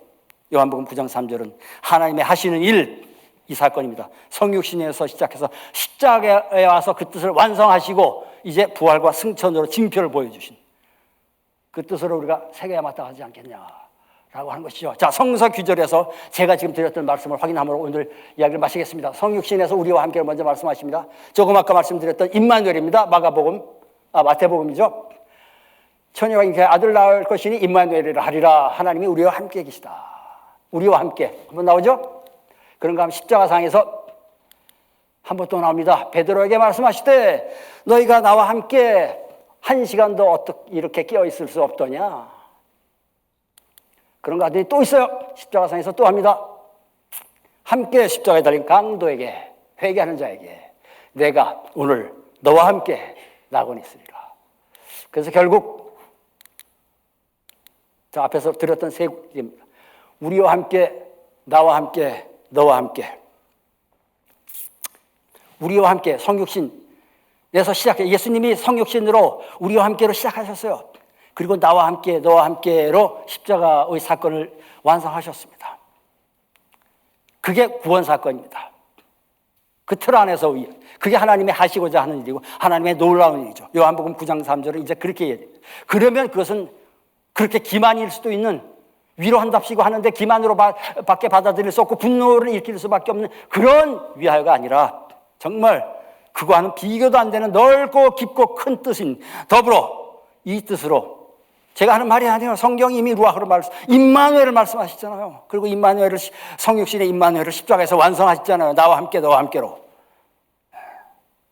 요한복음 9장 3절은 하나님의 하시는 일, 이 사건입니다. 성육신에서 시작해서 십자가에 와서 그 뜻을 완성하시고 이제 부활과 승천으로 징표를 보여주신 그 뜻으로 우리가 새겨야 마땅하지 않겠냐라고 하는 것이죠. 자, 성서 규절에서 제가 지금 드렸던 말씀을 확인함으로 오늘 이야기를 마치겠습니다. 성육신에서 우리와 함께 먼저 말씀하십니다. 조금 아까 말씀드렸던 임마누엘입니다. 마태복음이죠. 처녀가 이렇게 아들 낳을 것이니 임마누엘이라 하리라. 하나님이 우리와 함께 계시다. 우리와 함께. 한번 나오죠? 그런가 하면 십자가상에서 한 번 또 나옵니다. 베드로에게 말씀하시되 너희가 나와 함께 한 시간도 어떻게 이렇게 깨어있을 수 없더냐. 그런가 하더니 또 있어요. 십자가상에서 또 합니다. 함께 십자가에 달린 강도에게, 회개하는 자에게 내가 오늘 너와 함께 낙원에 있으리라. 그래서 결국 저 앞에서 드렸던 세 구절입니다. 우리와 함께, 나와 함께, 너와 함께. 우리와 함께 성육신에서 시작해. 예수님이 성육신으로 우리와 함께로 시작하셨어요. 그리고 나와 함께, 너와 함께로 십자가의 사건을 완성하셨습니다. 그게 구원 사건입니다. 그 틀 안에서 그게 하나님의 하시고자 하는 일이고 하나님의 놀라운 일이죠. 요한복음 9장 3절은 이제 그렇게 해야 돼요. 그러면 그것은 그렇게 기만일 수도 있는, 위로한답시고 하는데 기만으로 밖에 받아들일 수 없고 분노를 일으킬 수밖에 없는 그런 위하여가 아니라 정말 그거와는 비교도 안 되는 넓고 깊고 큰 뜻인, 더불어 이 뜻으로, 제가 하는 말이 아니에요. 성경이 이미 루아흐로 임마누엘을 말씀하시잖아요. 그리고 임마누엘을, 성육신의 임마누엘을 십자가에서 완성하셨잖아요. 나와 함께 너와 함께로.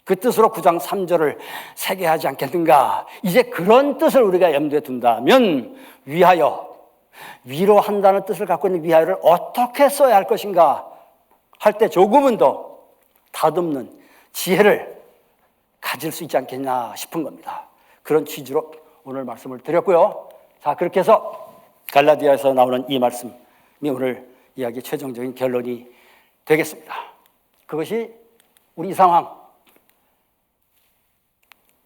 그 뜻으로 9장 3절을 새게 하지 않겠는가. 이제 그런 뜻을 우리가 염두에 둔다면 위하여, 위로한다는 뜻을 갖고 있는 위하여를 어떻게 써야 할 것인가 할 때 조금은 더 다듬는 지혜를 가질 수 있지 않겠냐 싶은 겁니다. 그런 취지로 오늘 말씀을 드렸고요. 자, 그렇게 해서 갈라디아에서 나오는 이 말씀이 오늘 이야기의 최종적인 결론이 되겠습니다. 그것이 우리 이 상황,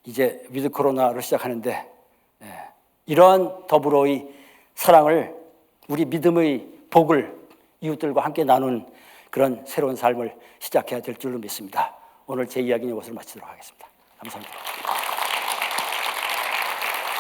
이제 위드 코로나를 시작하는데 이러한 더불어의 사랑을, 우리 믿음의 복을 이웃들과 함께 나눈 그런 새로운 삶을 시작해야 될 줄로 믿습니다. 오늘 제 이야기는 이것을 마치도록 하겠습니다. 감사합니다.